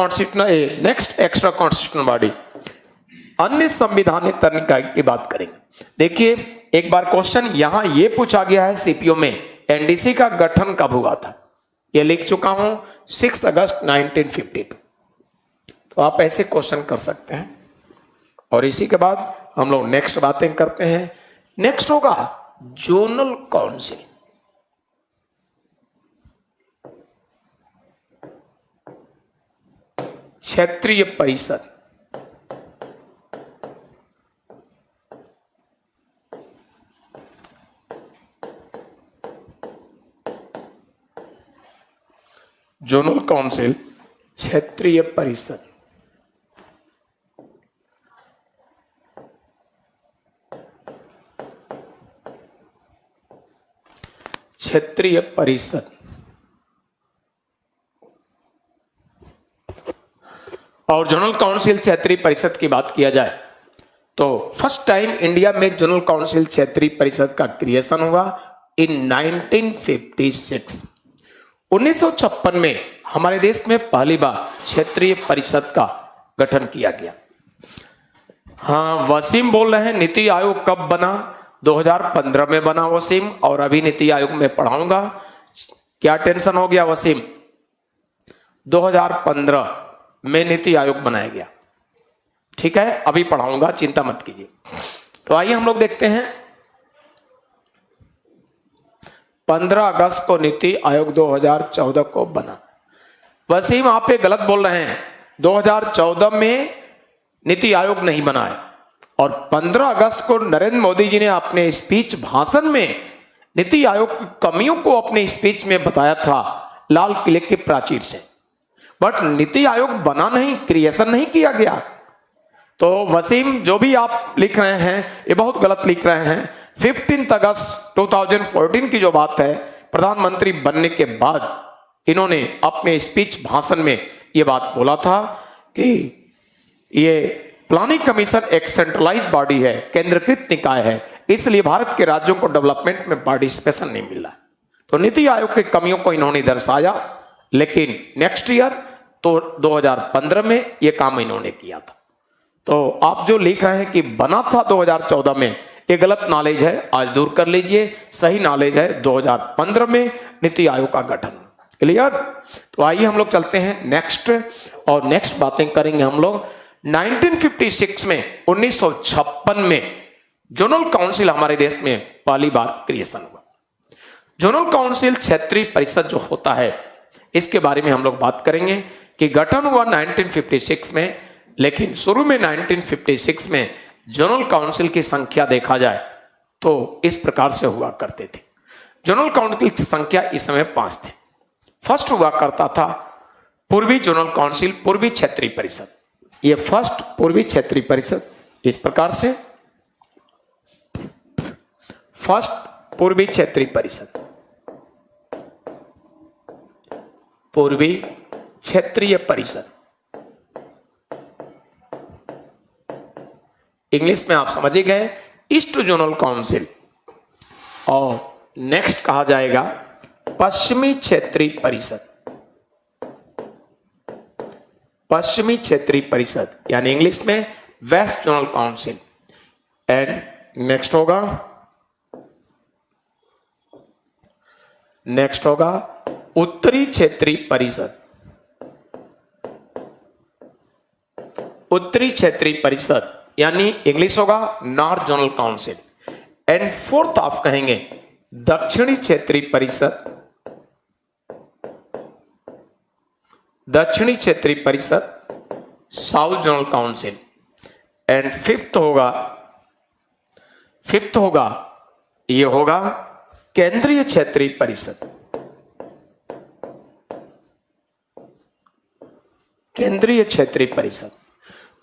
एक्स्ट्रा कॉन्स्टिट्यूशनल बॉडी, अन्य संविधानिक तंत्र की बात करेंगे। देखिए एक बार क्वेश्चन यहां ये पूछा गया है सीपीओ में, एनडीसी का गठन कब हुआ था, ये लिख चुका हूं 6 अगस्त 1952। तो आप ऐसे क्वेश्चन कर सकते हैं। और इसी के बाद हम लोग नेक्स्ट बातें करते हैं। नेक्स्ट होगा जोनल काउंसिल। क्षेत्रीय परिषद। काउंसिल क्षेत्रीय परिषद। क्षेत्रीय परिषद। और जनरल काउंसिल क्षेत्रीय परिषद की बात किया जाए तो फर्स्ट टाइम इंडिया में जनरल काउंसिल क्षेत्रीय परिषद का क्रिएशन हुआ इन 1956। 1956 में हमारे देश में पहली बार क्षेत्रीय परिषद का गठन किया गया। हाँ, वसीम बोल रहे हैं नीति आयोग कब बना? 2015 में बना वसीम, और अभी नीति आयोग में पढ़ाऊंगा। क्या टेंशन हो गया वसीम? 2015 में नीति आयोग बनाया गया, ठीक है, अभी पढ़ाऊंगा, चिंता मत कीजिए। तो आइए हम लोग देखते हैं। 15 अगस्त को नीति आयोग 2014 को बना। वसीम आप ये गलत बोल रहे हैं, 2014 में नीति आयोग नहीं बना है, और 15 अगस्त को नरेंद्र मोदी जी ने अपने स्पीच भाषण में नीति आयोग की कमियों को अपने स्पीच में बताया था लाल किले के प्राचीर से, बट नीति आयोग बना नहीं, क्रिएशन नहीं किया गया। तो वसीम जो भी आप लिख रहे हैं ये बहुत गलत लिख रहे हैं। 15 अगस्त 2014 की जो बात है, प्रधानमंत्री बनने के बाद इन्होंने अपने स्पीच भाषण में ये बात बोला था कि ये प्लानिंग कमीशन एक सेंट्रलाइज्ड बॉडी है, केंद्रीकृत निकाय है, इसलिए भारत के राज्यों को डेवलपमेंट में पार्टिसिपेशन नहीं मिला। तो नीति आयोग की कमियों को इन्होंने दर्शाया, लेकिन नेक्स्ट ईयर तो 2015 में ये काम इन्होंने किया था। तो आप जो लिख रहे हैं कि बना था 2014 में, ये गलत नॉलेज है, आज दूर कर लीजिए। सही नॉलेज है 2015 में नीति आयोग का गठन। क्लियर? तो आइए हम लोग चलते हैं नेक्स्ट, और नेक्स्ट बातें करेंगे हम लोग 1956 में, 1956 में जनरल काउंसिल हमारे देश में पहली बार क्रिएशन हुआ। जनरल काउंसिल क्षेत्रीय परिषद जो होता है इसके बारे में हम लोग बात करेंगे कि गठन हुआ 1956 में, लेकिन शुरू में 1956 में जनरल काउंसिल की संख्या देखा जाए तो इस प्रकार से हुआ करते थे। जनरल काउंसिल की संख्या इस समय 5 थे। फर्स्ट हुआ करता था पूर्वी जनरल काउंसिल, पूर्वी क्षेत्रीय परिषद। ये फर्स्ट पूर्वी क्षेत्रीय परिषद इस प्रकार से, फर्स्ट पूर्वी क्षेत्रीय परिषद, पूर्वी क्षेत्रीय परिषद। इंग्लिश में आप समझ ही गए, ईस्ट जनरल काउंसिल। और नेक्स्ट कहा जाएगा पश्चिमी क्षेत्रीय परिषद, पश्चिमी क्षेत्रीय परिषद, यानी इंग्लिश में west zonal council. And next होगा, नेक्स्ट होगा उत्तरी क्षेत्रीय परिषद, उत्तरी क्षेत्रीय परिषद, यानी इंग्लिश होगा north general council. And fourth आप कहेंगे दक्षिणी क्षेत्रीय परिषद, दक्षिणी क्षेत्रीय परिषद, south general council. And fifth होगा ये होगा केंद्रीय क्षेत्रीय परिषद, केंद्रीय क्षेत्रीय परिषद।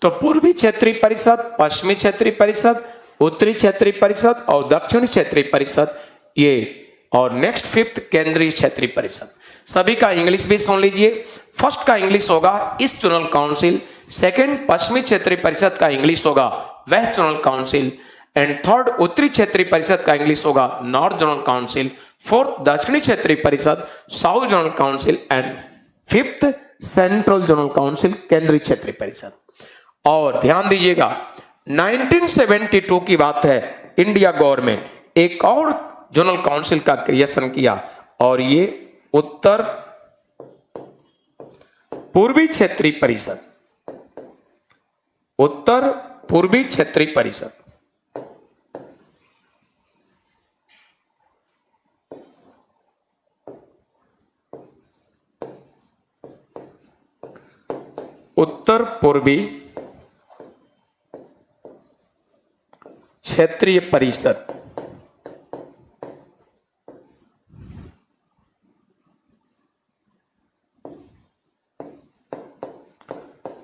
तो पूर्वी क्षेत्रीय परिषद, पश्चिमी क्षेत्रीय परिषद, उत्तरी क्षेत्रीय परिषद और दक्षिणी क्षेत्रीय परिषद, ये। और नेक्स्ट फिफ्थ केंद्रीय क्षेत्रीय परिषद। सभी का इंग्लिश भी सुन लीजिए। फर्स्ट का इंग्लिश होगा ईस्ट जनरल काउंसिल, सेकंड पश्चिमी क्षेत्रीय परिषद का इंग्लिश होगा west zonal council, and third उत्तरी क्षेत्रीय परिषद का इंग्लिश होगा नॉर्थ जनरल काउंसिल, फोर्थ दक्षिणी क्षेत्रीय परिषद south general council, and fifth central general council केंद्रीय क्षेत्रीय परिषद। और ध्यान दीजिएगा 1972 की बात है, इंडिया गवर्नमेंट एक और जनरल काउंसिल का क्रिएशन किया, और ये उत्तर पूर्वी क्षेत्रीय परिषद, उत्तर पूर्वी क्षेत्रीय परिषद। उत्तर पूर्वी क्षेत्रीय परिषद।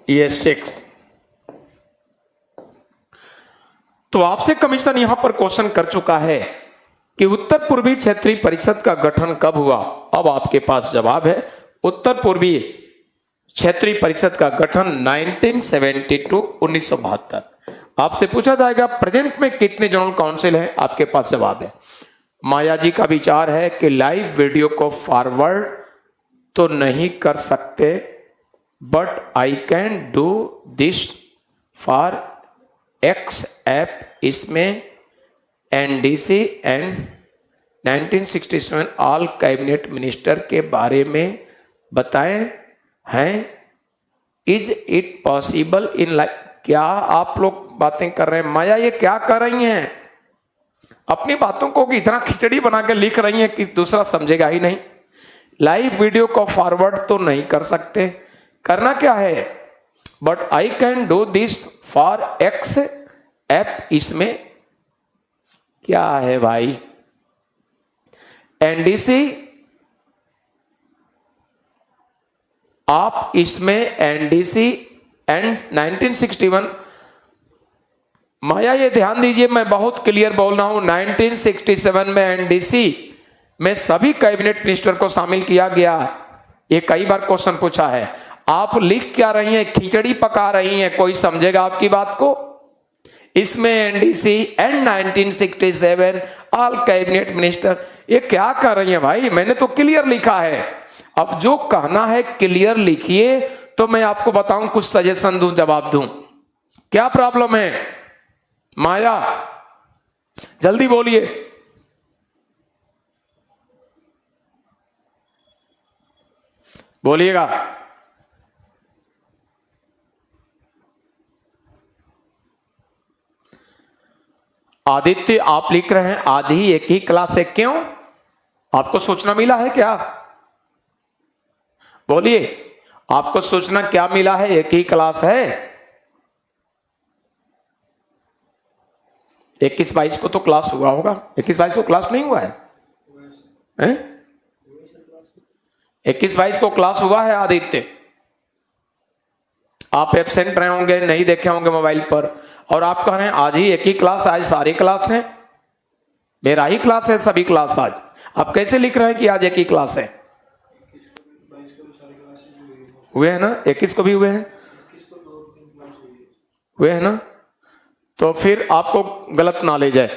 ये 6। तो आपसे कमीशन यहां पर क्वेश्चन कर चुका है कि उत्तर पूर्वी क्षेत्रीय परिषद का गठन कब हुआ। अब आपके पास जवाब है, उत्तर पूर्वी क्षेत्रीय परिषद का गठन 1972 1972। आपसे पूछा जाएगा प्रेजेंट में कितने जनरल काउंसिल हैं, आपके पास जवाब है। माया जी का विचार है कि लाइव वीडियो को फॉरवर्ड तो नहीं कर सकते, but I can do this for X app. इसमें NDC and 1967 all cabinet minister के बारे में बताए हैं। Is it possible in life. क्या आप लोग बातें कर रहे हैं? माया ये क्या कर रही हैं? अपनी बातों को इतना खिचड़ी बना के लिख रही हैं कि दूसरा समझेगा ही नहीं। लाइव वीडियो को फॉरवर्ड तो नहीं कर सकते, करना क्या है, but I can do this for X app. इसमें क्या है भाई? एनडीसी, आप इसमें एनडीसी एंड 1961। माया ये ध्यान दीजिए, मैं बहुत क्लियर बोल रहा हूं। 1967 में एनडीसी में सभी कैबिनेट मिनिस्टर को शामिल किया गया। ये कई बार क्वेश्चन पूछा है। आप लिख क्या रही हैं? खिचड़ी पका रही हैं, कोई समझेगा आपकी बात को? इसमें NDC and 1967 all cabinet minister, ये क्या कर रही हैं भाई? मैंने तो क्लियर लिखा है। अब जो कहना है क्लियर लिखिए, तो मैं आपको बताऊं, कुछ सजेशन दूं, जवाब दूं। क्या प्रॉब्लम है माया? जल्दी बोलिए। बोलिएगा। आदित्य आप लिख रहे हैं आज ही एक ही क्लास है, क्यों? आपको सूचना मिला है क्या? बोलिए, आपको सूचना क्या मिला है? एक ही क्लास है। 21-22 को तो क्लास हुआ होगा। 21-22 को क्लास नहीं हुआ है? 21-22 को क्लास हुआ है आदित्य। आप एब्सेंट रहे होंगे, नहीं देखे होंगे मोबाइल पर, और आप कह रहे हैं आज ही एक ही क्लास। आज सारी क्लास है, मेरा ही क्लास है, सभी क्लास आज। आप कैसे लिख रहे हैं कि आज एक ही क्लास है? हुए है ना? 21 को भी हुए हैं, हुए है ना? तो फिर आपको गलत नॉलेज है।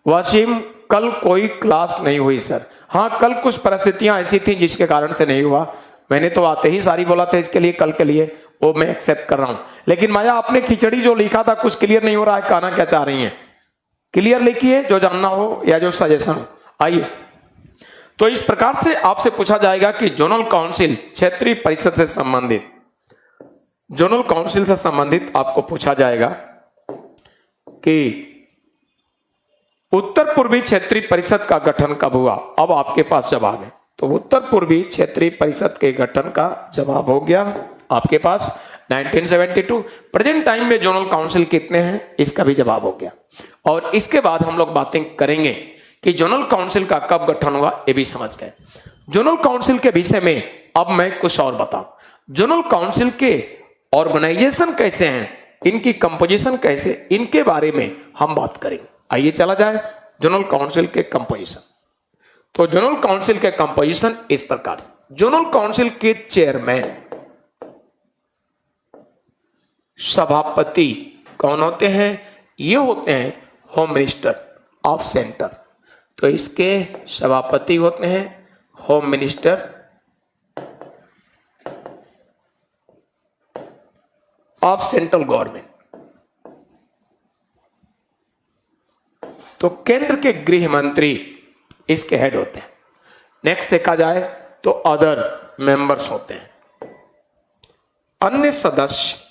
वासिम, कल कोई क्लास नहीं हुई सर। हाँ, कल कुछ परिस्थितियां ऐसी थी जिसके कारण से नहीं हुआ। मैंने तो आते ही सारी बोला था इसके लिए, कल के लिए, वो मैं एक्सेप्ट कर रहा हूं। लेकिन माया, आपने खिचड़ी जो लिखा था कुछ क्लियर नहीं हो रहा है, कहना क्या चाह रही हैं? क्लियर लिखिए, जो जानना हो या जो सजेशन हो। आइए, तो इस प्रकार से आपसे पूछा जाएगा कि जोनल काउंसिल क्षेत्रीय परिषद से संबंधित, जोनल काउंसिल से संबंधित आपको पूछा जाएगा कि उत्तर पूर्वी क्षेत्रीय परिषद का गठन कब हुआ। अब आपके पास जवाब है। तो उत्तर पूर्वी क्षेत्रीय परिषद के गठन का जवाब हो गया आपके पास 1972। प्रेजेंट टाइम में जोनल काउंसिल कितने हैं, इसका भी जवाब हो गया। और इसके बाद हम लोग बातें करेंगे कि जोनल काउंसिल का कब गठन हुआ, ये भी समझ गए। जोनल काउंसिल के विषय में अब मैं कुछ और बताऊं। जोनल काउंसिल के ऑर्गेनाइजेशन कैसे हैं, इनकी कंपोजिशन कैसे, इनके बारे में हम बात करेंगे। आइए चला जाए जोनल काउंसिल के कंपोजिशन। तो जोनल काउंसिल के कंपोजिशन इस प्रकार से। जोनल काउंसिल के चेयरमैन, सभापति कौन होते हैं? ये होते हैं होम मिनिस्टर ऑफ सेंटर। तो इसके सभापति होते हैं home minister of central government. तो केंद्र के गृह मंत्री इसके हेड होते हैं। नेक्स्ट देखा जाए तो अदर मेंबर्स होते हैं, अन्य सदस्य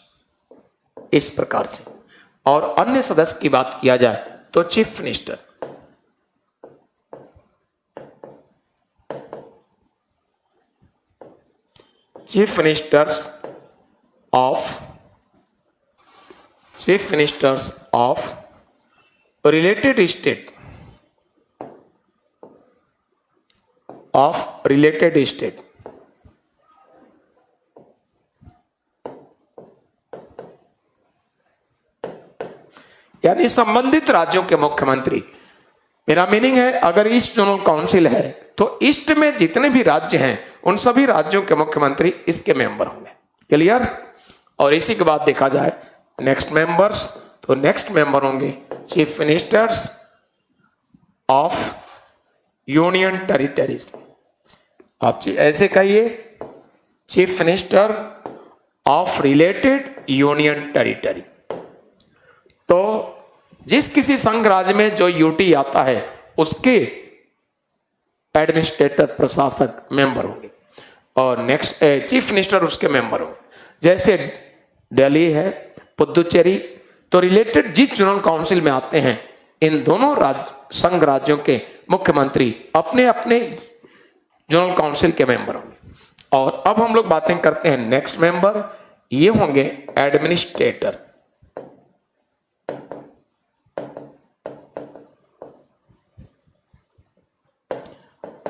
इस प्रकार से। और अन्य सदस्य की बात किया जाए तो chief minister, chief ministers of related state, of related state। यानी संबंधित राज्यों के मुख्यमंत्री। मेरा मीनिंग है अगर ईस्ट जोनल काउंसिल है तो ईस्ट में जितने भी राज्य हैं उन सभी राज्यों के मुख्यमंत्री इसके मेंबर होंगे। क्लियर? और इसी के बाद देखा जाए नेक्स्ट मेंबर्स, तो नेक्स्ट मेंबर होंगे chief ministers of union territories. आप ऐसे कहिए, chief minister of related union territory. तो जिस किसी संघ राज्य में जो यूटी आता है उसके एडमिनिस्ट्रेटर प्रशासक मेंबर होंगे और नेक्स्ट चीफ मिनिस्टर उसके मेंबर होंगे। जैसे दिल्ली है, पुदुचेरी, तो रिलेटेड जिस जोनल काउंसिल में आते हैं इन दोनों संघ राज्यों के मुख्यमंत्री अपने अपने जोनल काउंसिल के मेंबर होंगे। और अब हम लोग बातें करते हैं नेक्स्ट मेंबर, ये होंगे एडमिनिस्ट्रेटर।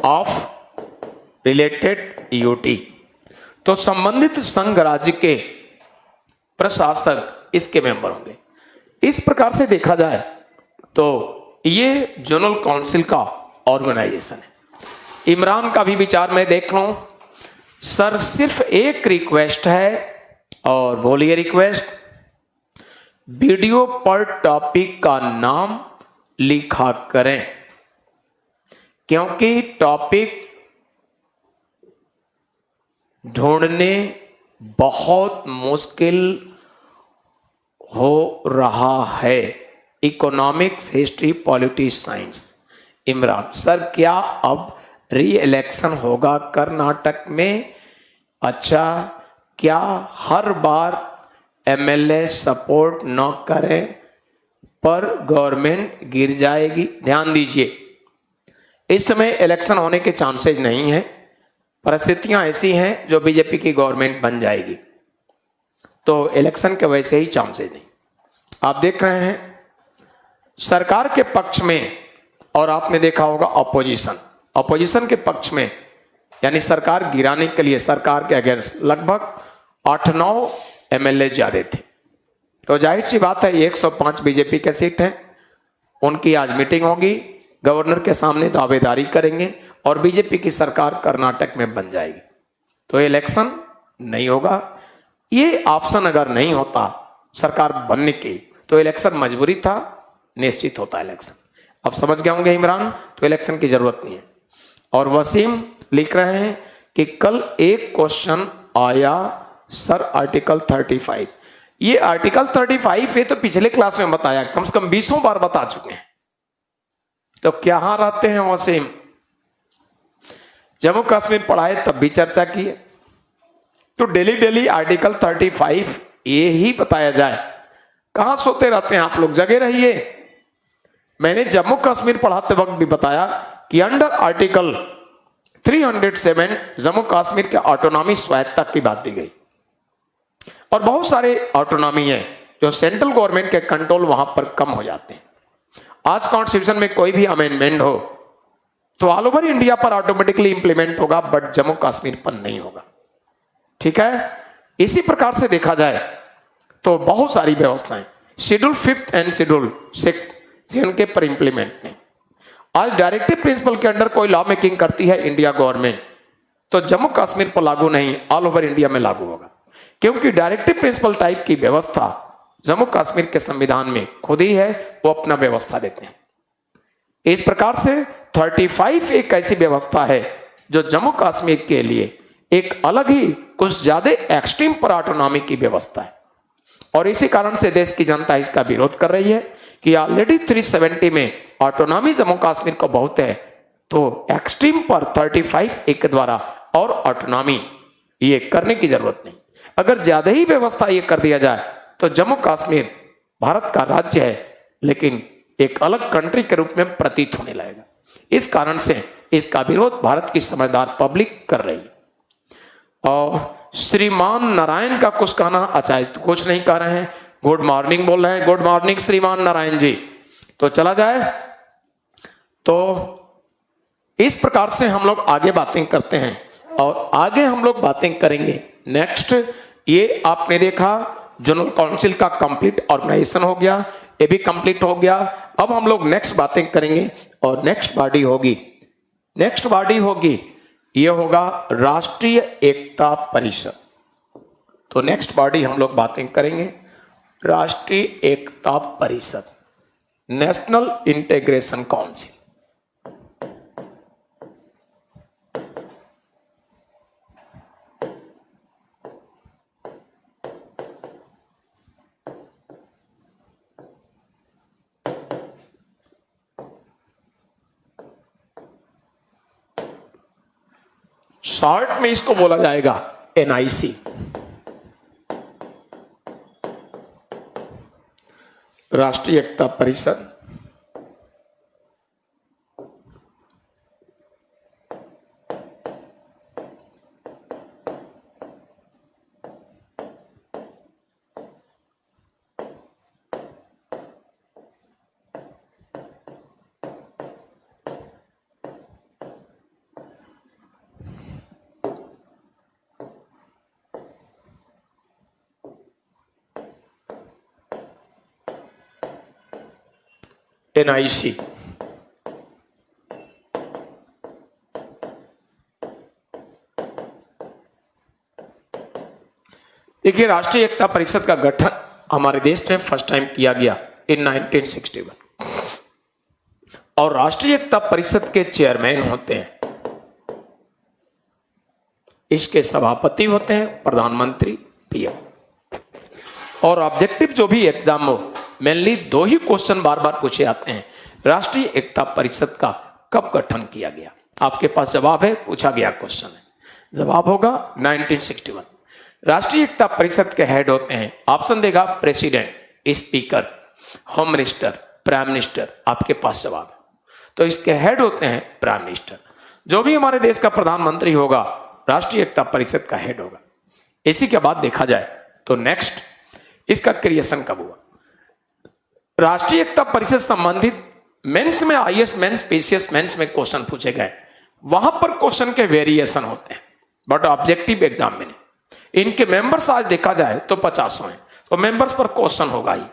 ऑफ रिलेटेड यूटी, तो संबंधित संघ राज्य के प्रशासक इसके मेंबर होंगे। इस प्रकार से देखा जाए तो ये जोनल काउंसिल का ऑर्गेनाइजेशन है। इमरान का भी विचार मैं देख लूं। सर सिर्फ एक रिक्वेस्ट है, और बोलिए रिक्वेस्ट। वीडियो पर टॉपिक का नाम लिखा करें, क्योंकि टॉपिक ढूंढने बहुत मुश्किल हो रहा है। Economics, history, politics, science. Imran sir क्या अब री इलेक्शन होगा कर्नाटक में? अच्छा, क्या हर बार एमएलए सपोर्ट न करें पर गवर्नमेंट गिर जाएगी? ध्यान दीजिए, इस समय इलेक्शन होने के चांसेस नहीं है। परिस्थितियां ऐसी हैं जो बीजेपी की गवर्नमेंट बन जाएगी, तो इलेक्शन के वैसे ही चांसेस नहीं। आप देख रहे हैं सरकार के पक्ष में, और आपने देखा होगा अपोजिशन के पक्ष में, यानी सरकार गिराने के लिए सरकार के अगेंस्ट लगभग 8-9 एमएलए ज्यादा थे। तो जाहिर सी बात है 105 बीजेपी के सीट हैं, उनकी आज मीटिंग होगी, गवर्नर के सामने दावेदारी करेंगे और बीजेपी की सरकार कर्नाटक में बन जाएगी। तो इलेक्शन नहीं होगा। ये ऑप्शन अगर नहीं होता सरकार बनने की तो इलेक्शन मजबूरी था, निश्चित होता इलेक्शन। अब समझ गए होंगे इमरान, तो इलेक्शन की जरूरत नहीं है। और वसीम लिख रहे हैं कि कल एक क्वेश्चन आया सर आर्टिकल 35। ये आर्टिकल 35 है तो पिछले क्लास में बताया, कम से कम 20 बार बता चुके हैं। तो क्या रहते हैं वसीम? जम्मू कश्मीर पढ़ाए तब भी चर्चा की है, तो डेली आर्टिकल 35 ये ही बताया जाए। कहां सोते रहते हैं आप लोग, जगे रहिए। मैंने जम्मू कश्मीर पढ़ाते वक्त भी बताया कि अंडर आर्टिकल 307 जम्मू कश्मीर के ऑटोनॉमी स्वायत्ता की बात दी गई, और बहुत सारे ऑटोनॉमी है जो सेंट्रल गवर्नमेंट के कंट्रोल वहां पर कम हो जाते हैं। आज कॉन्स्टिट्यूशन में कोई भी अमेंडमेंट हो तो ऑल ओवर इंडिया पर ऑटोमेटिकली इंप्लीमेंट होगा, बट जम्मू कश्मीर पर नहीं होगा। ठीक है, इसी प्रकार से देखा जाए तो बहुत सारी व्यवस्थाएं शेड्यूल 5 एंड शेड्यूल 6 जिनके पर इंप्लीमेंट नहीं। आज डायरेक्टिव प्रिंसिपल के अंडर कोई लॉ मेकिंग करती है इंडिया गवर्नमेंट, तो जम्मू कश्मीर पर लागू नहीं, ऑल ओवर इंडिया में लागू होगा, क्योंकि डायरेक्टिव प्रिंसिपल टाइप की व्यवस्था जम्मू कश्मीर के संविधान में खुद ही है, वो अपना व्यवस्था देते हैं। इस प्रकार से 35 एक ऐसी व्यवस्था है जो जम्मू कश्मीर के लिए एक अलग ही कुछ ज्यादा एक्सट्रीम पर ऑटोनॉमी की व्यवस्था है, और इसी कारण से देश की जनता इसका विरोध कर रही है कि ऑलरेडी 370 में ऑटोनॉमी जम्मू कश्मीर को बहुत है, तो एक्सट्रीम पर 35 एक द्वारा और ऑटोनॉमी ये करने की जरूरत नहीं। अगर ज्यादा ही व्यवस्था ये कर दिया जाए तो जम्मू कश्मीर भारत का राज्य है लेकिन एक अलग कंट्री के रूप में प्रतीत होने लगेगा। इस कारण से इसका विरोध भारत की समझदार पब्लिक कर रही है। और श्रीमान नारायण का कुछ कहना, अच्छा कुछ नहीं कह रहे हैं, गुड मॉर्निंग बोल रहे हैं। गुड मॉर्निंग श्रीमान नारायण जी। तो चला जाए, तो इस प्रकार से हम लोग आगे बातें करते हैं, और आगे हम लोग बातें करेंगे नेक्स्ट। ये आपने देखा जनरल काउंसिल का कंप्लीट ऑर्गेनाइजेशन हो गया, ये भी कंप्लीट हो गया। अब हम लोग नेक्स्ट बातें करेंगे और नेक्स्ट बॉडी होगी ये होगा राष्ट्रीय एकता परिषद। तो नेक्स्ट बॉडी हम लोग बातें करेंगे राष्ट्रीय Ekta Parishad, national integration council. Short में इसको बोला जाएगा एनआईसी, राष्ट्रीय एकता परिषद। एनआईसी देखिए, राष्ट्रीय एकता परिषद का गठन हमारे देश में फर्स्ट टाइम किया गया इन 1961 और राष्ट्रीय एकता परिषद के चेयरमैन होते हैं, इसके सभापति होते हैं प्रधानमंत्री पीएम। और ऑब्जेक्टिव जो भी एग्जाम हो, मेनली दो ही क्वेश्चन बार बार पूछे आते हैं। राष्ट्रीय एकता परिषद का कब गठन किया गया? आपके पास जवाब है, पूछा गया क्वेश्चन है, जवाब होगा 1961। राष्ट्रीय एकता परिषद के हेड होते हैं, ऑप्शन देगा president, speaker, home minister, prime minister, आपके पास जवाब है। तो इसके हेड होते हैं प्राइम मिनिस्टर। जो भी हमारे देश का प्रधानमंत्री होगा राष्ट्रीय एकता परिषद का हेड होगा। इसी के बाद देखा जाए तो नेक्स्ट इसका क्रिएशन कब हुआ? राष्ट्रीय एकता परिषद संबंधित मेंस में, आईएएस मेंस, पीसीएस मेंस में क्वेश्चन पूछे गए, वहां पर क्वेश्चन के वेरिएशन होते हैं, बट ऑब्जेक्टिव एग्जाम में नहीं। इनके मेंबर्स आज देखा जाए तो 50 हैं, तो मेंबर्स पर क्वेश्चन होगा ही,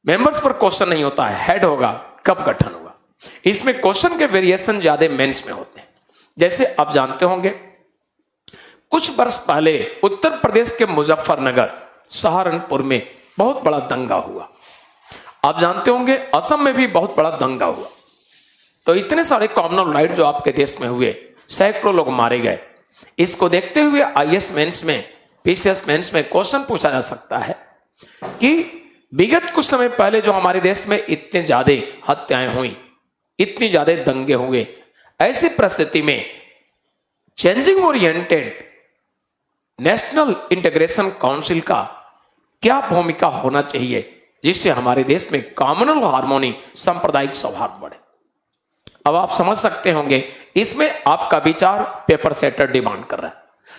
मेंबर्स पर क्वेश्चन नहीं होता है, हेड होगा, कब गठन हुआ। इसमें क्वेश्चन के वेरिएशन ज्यादा मेंस में होते हैं। जैसे आप जानते होंगे कुछ वर्ष पहले उत्तर प्रदेश के मुजफ्फरनगर, सहारनपुर में बहुत बड़ा दंगा हुआ। आप जानते होंगे असम में भी बहुत बड़ा दंगा हुआ। तो इतने सारे कॉमनल राइट जो आपके देश में हुए, सैकड़ों लोग मारे गए। इसको देखते हुए आईएएस मेंस में, पीसीएस मेंस में क्वेश्चन पूछा जा सकता है कि विगत कुछ समय पहले जो हमारे देश में इतने ज्यादा हत्याएं हुई, इतनी ज्यादा दंगे हुए, ऐसी परिस्थिति में changing oriented national integration council का क्या भूमिका होना चाहिए जिससे हमारे देश में कॉमनल हार्मोनी, सांप्रदायिक सौहार्द बढ़े। अब आप समझ सकते होंगे इसमें आपका विचार पेपर सेटर डिमांड कर रहा है।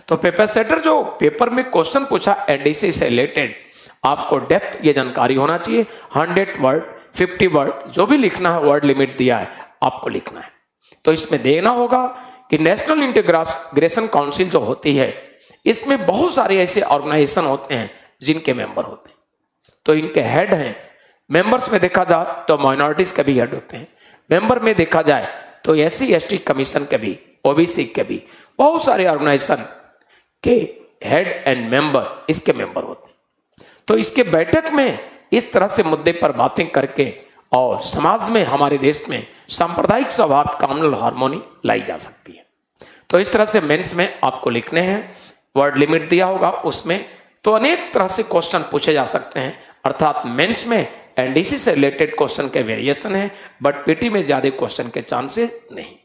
तो पेपर सेटर जो पेपर में क्वेश्चन पूछा एनडीसी से रिलेटेड, आपको डेप्थ ये जानकारी होना चाहिए। 100 वर्ड, 50 वर्ड जो भी लिखना है, वर्ड लिमिट दिया है, आपको लिखना है। तो इसमें देना होगा कि नेशनल इंटीग्रेशन काउंसिल जो होती है, इसमें बहुत सारे ऐसे ऑर्गेनाइजेशन होते हैं जिनके मेंबर होते हैं। तो इनके हेड हैं, मेंबर्स में देखा जाए तो माइनॉरिटीज के भी हेड होते हैं, मेंबर में देखा जाए तो एससी एसटी कमीशन के भी, ओबीसी के भी, बहुत सारे ऑर्गेनाइजेशन के हेड एंड मेंबर इसके मेंबर होते हैं। तो इसके बैठक में इस तरह से मुद्दे पर बातें करके और समाज में, हमारे देश में सांप्रदायिक सौहार्द, कॉमनल हार्मोनी लाई जा सकती है। तो इस तरह से मेंस में आपको लिखने हैं, वर्ड लिमिट दिया होगा उसमें, तो अनेक तरह से क्वेश्चन पूछे जा सकते हैं। अर्थात मेंस में एनडीसी से रिलेटेड क्वेश्चन के वेरिएशन है, बट पीटी में ज्यादा क्वेश्चन के चांसेस नहीं।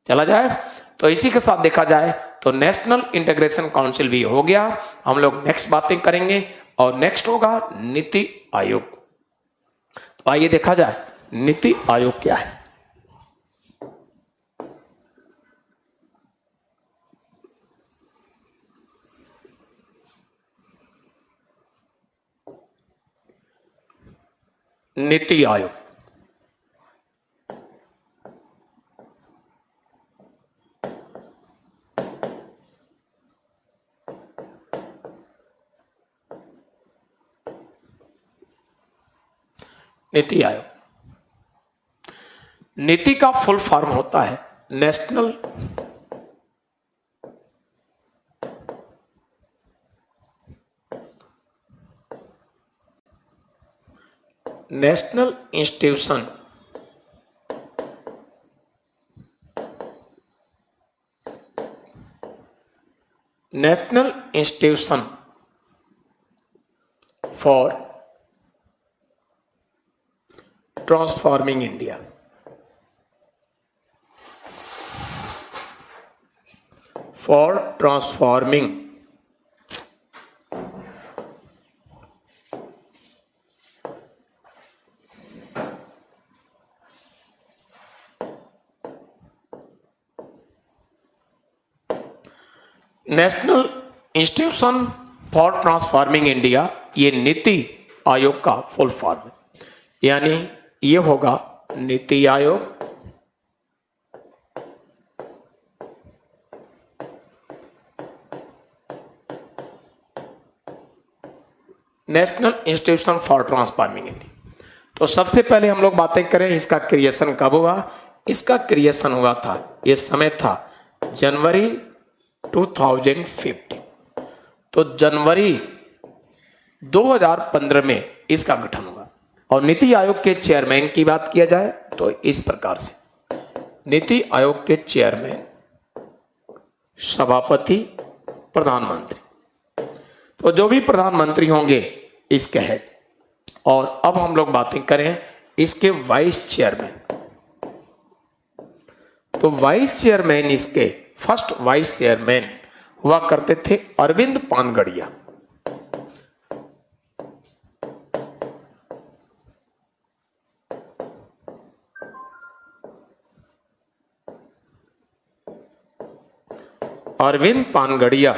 चला जाए तो इसी के साथ देखा जाए तो नेशनल इंटीग्रेशन काउंसिल भी हो गया। हम लोग नेक्स्ट बातें करेंगे और नेक्स्ट होगा नीति आयोग। तो आइए देखा जाए नीति आयोग क्या है। नीति आयोग नीति आयोग। नीति का फुल फॉर्म होता है national institution for transforming India. For transforming national institution for transforming India, ये नीति आयोग का फुल फॉर्म है, यानी ये होगा NITI Aayog national institution for transforming India. तो सबसे पहले हम लोग बातें करें इसका क्रिएशन कब हुआ। इसका क्रिएशन हुआ था, ये समय था जनवरी 2015। तो जनवरी 2015 में इसका गठन हुआ। और नीति आयोग के चेयरमैन की बात किया जाए तो इस प्रकार से, नीति आयोग के चेयरमैन, सभापति, प्रधानमंत्री। तो जो भी प्रधानमंत्री होंगे इसके हेड। और अब हम लोग बातें करें इसके वाइस चेयरमैन। तो वाइस चेयरमैन, इसके फर्स्ट वाइस चेयरमैन हुआ करते थे अरविंद पानगड़िया। अरविंद पानगड़िया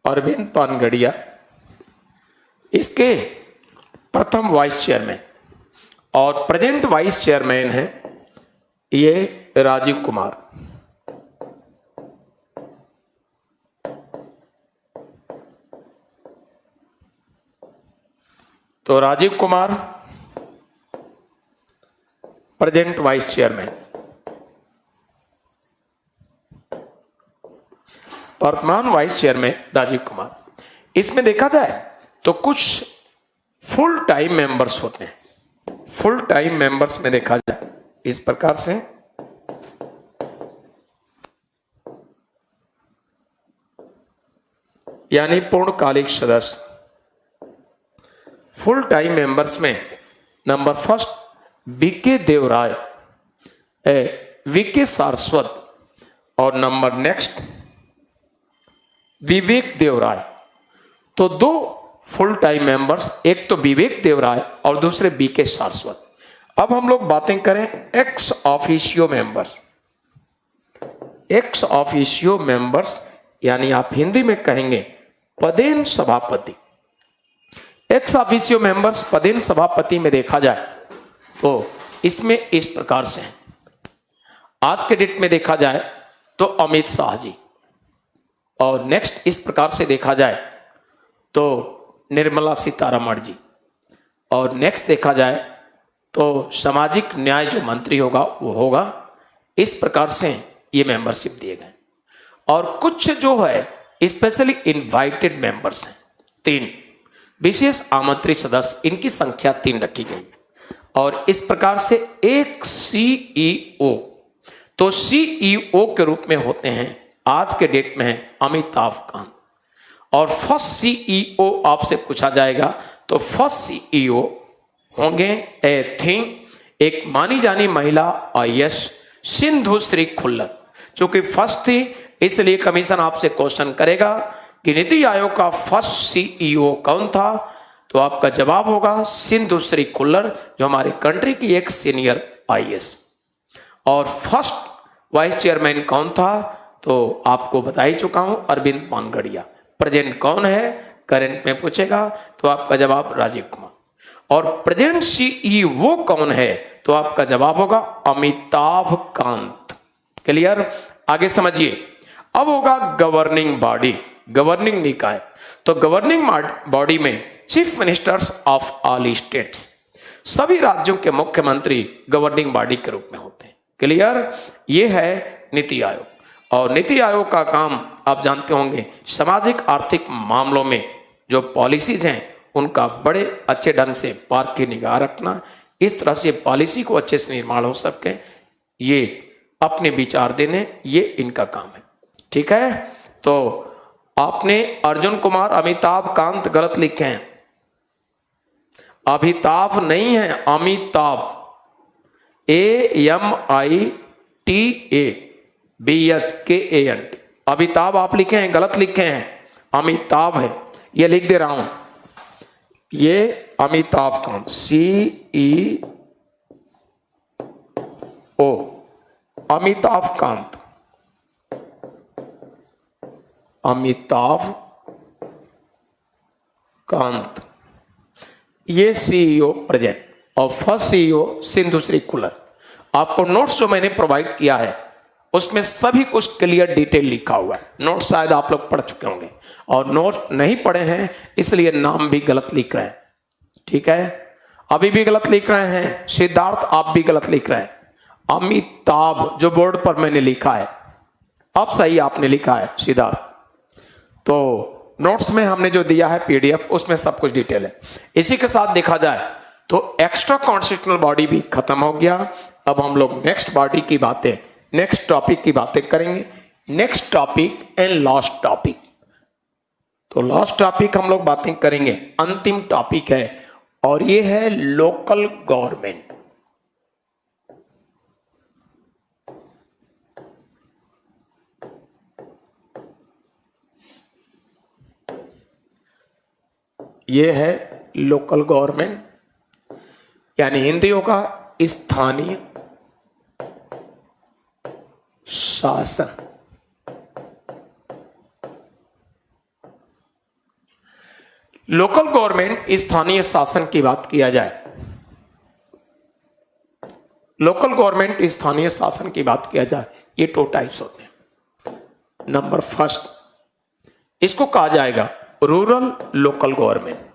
अरविंद पानगड़िया इसके प्रथम वाइस चेयरमैन। और प्रेजेंट वाइस चेयरमैन है ये राजीव कुमार। तो Rajiv Kumar present vice chairman. वर्तमान वाइस चेयरमैन राजीव कुमार। इसमें देखा जाए तो कुछ फुल टाइम मेंबर्स होते हैं। फुल टाइम मेंबर्स में देखा जाए इस प्रकार से, यानी पूर्णकालिक सदस्य। फुल टाइम मेंबर्स में number first BK Debroy, VK Saraswat, और नंबर नेक्स्ट विवेक देवराय। तो दो फुल टाइम मेंबर्स, एक तो विवेक देवराय और दूसरे बीके सारस्वत। अब हम लोग बातें करें ex officio members. Ex officio members यानी आप हिंदी में कहेंगे पदेन सभापति। एक्स ऑफिशियो मेंबर्स पदेन सभापति में देखा जाए तो इसमें इस प्रकार से है। आज के डेट में देखा जाए तो अमित शाह जी, और नेक्स्ट इस प्रकार से देखा जाए तो निर्मला सीतारमण जी, और नेक्स्ट देखा जाए तो सामाजिक न्याय जो मंत्री होगा वो होगा। इस प्रकार से ये मेंबरशिप दिए गए। और कुछ जो है स्पेशली इनवाइटेड मेंबर्स हैं, 3 विशेष आमंत्रित सदस्य, इनकी संख्या 3 रखी गई। और इस प्रकार से एक सीईओ, तो सीईओ के रूप में होते हैं आज के डेट में है अमिताभ कांत। और फर्स्ट सीईओ आपसे पूछा जाएगा तो फर्स्ट सीईओ होंगे आई थिंक एक मानी जानी महिला आईएएस सिंधु श्री खुल्लर, चूंकि फर्स्ट थी इसलिए कमीशन आपसे क्वेश्चन करेगा कि नीति आयोग का फर्स्ट सीईओ कौन था। तो आपका जवाब होगा सिंधु श्री खुल्लर, जो हमारी कंट्री की एक सीनियर आईएएस। और फर्स्ट वाइस चेयरमैन कौन था तो आपको बता ही चुका हूं, अरविंद पानगड़िया। प्रेजेंट कौन है, करंट में पूछेगा तो आपका जवाब राजीव कुमार। और प्रेजेंट सीईओ कौन है तो आपका जवाब होगा अमिताभ कांत। क्लियर? आगे समझिए। अब होगा गवर्निंग बॉडी, गवर्निंग निकाय। तो गवर्निंग बॉडी में chief ministers of all states, सभी राज्यों के मुख्यमंत्री गवर्निंग बॉडी के रूप में होते हैं। क्लियर? ये है नीति आयोग। और नीति आयोग का काम आप जानते होंगे, सामाजिक आर्थिक मामलों में जो पॉलिसीज हैं उनका बड़े अच्छे ढंग से पार की निगाह रखना, इस तरह से पॉलिसी को अच्छे से निर्माण हो सके, ये अपने विचार देने, ये इनका काम है। ठीक है? तो आपने अर्जुन कुमार अमिताभ कांत गलत लिखे हैं, अमिताभ नहीं है, अमिताभ, AMITABHKANT, अमिताभ आप लिखे हैं, गलत लिखे हैं, अमिताभ है। ये लिख दे रहा हूं, ये अमिताभ कांत CEO, अमिताभ कांत, अमिताभ कांत, ये CEO प्रेजेंट। और first CEO Sindhu Shri cooler. आपको नोट्स जो मैंने प्रोवाइड किया है उसमें सभी कुछ क्लियर डिटेल लिखा हुआ है। नोट्स शायद आप लोग पढ़ चुके होंगे, और नोट्स नहीं पढ़े हैं इसलिए नाम भी गलत लिख रहे हैं। ठीक है? अभी भी गलत लिख रहे हैं। सिद्धार्थ आप भी गलत लिख रहे हैं। अमिताभ जो बोर्ड पर मैंने लिखा है, अब सही आपने लिखा है सिद्धार्थ। तो नोट्स में हमने जो दिया है PDF, उसमें सब कुछ डिटेल है। इसी के साथ देखा जाए तो एक्स्ट्रा कॉन्स्टिट्यूशनल बॉडी भी खत्म हो गया। अब हम लोग नेक्स्ट बॉडी की बातें, नेक्स्ट टॉपिक की बातें करेंगे। Next topic and last topic. तो लास्ट टॉपिक हम लोग बातें करेंगे, अंतिम टॉपिक है, और ये है लोकल गवर्नमेंट। ये है लोकल गवर्नमेंट, यानी हिंदी होगा स्थानीय शासन। लोकल गवर्नमेंट स्थानीय शासन की बात किया जाए, लोकल गवर्नमेंट स्थानीय शासन की बात किया जाए, ये 2 टाइप्स होते हैं। नंबर फर्स्ट, इसको कहा जाएगा रूरल लोकल गवर्नमेंट।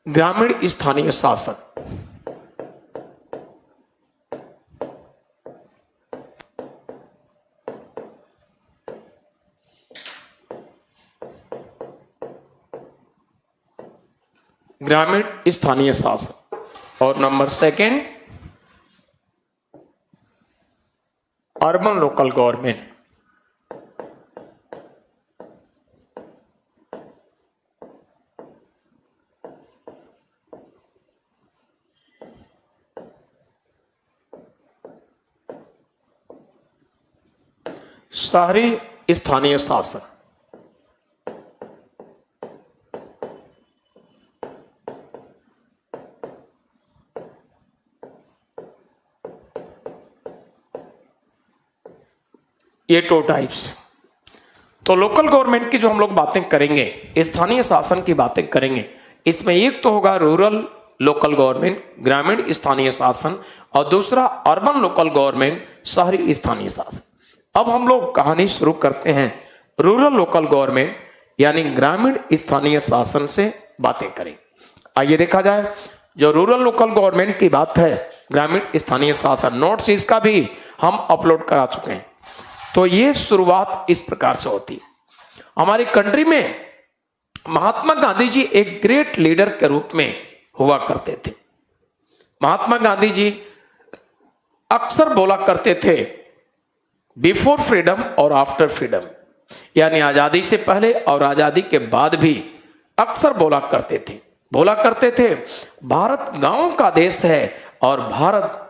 ग्रामीण स्थानीय शासन। ग्रामीण स्थानीय शासन। और number second, urban local government. शहरी स्थानीय शासन। ये 2 टाइप्स। तो लोकल गवर्नमेंट की जो हम लोग बातें करेंगे, स्थानीय शासन की बातें करेंगे, इसमें एक तो होगा रूरल लोकल गवर्नमेंट, ग्रामीण स्थानीय शासन, और दूसरा अर्बन लोकल गवर्नमेंट, शहरी स्थानीय शासन। अब हम लोग कहानी शुरू करते हैं रूरल लोकल गवर्नमेंट यानी ग्रामीण स्थानीय शासन से बातें करें। आइए देखा जाए, जो रूरल लोकल गवर्नमेंट की बात है, ग्रामीण स्थानीय शासन, नोट्स इसका भी हम अपलोड करा चुके हैं। तो ये शुरुआत इस प्रकार से होती है। हमारी कंट्री में महात्मा गांधी जी एक ग्रेट लीडर के रूप में हुआ करते थे। महात्मा गांधी जी अक्सर बोला करते थे बिफोर फ्रीडम और आफ्टर फ्रीडम, यानी आजादी से पहले और आजादी के बाद भी अक्सर बोला करते थे भारत गांवों का देश है और भारत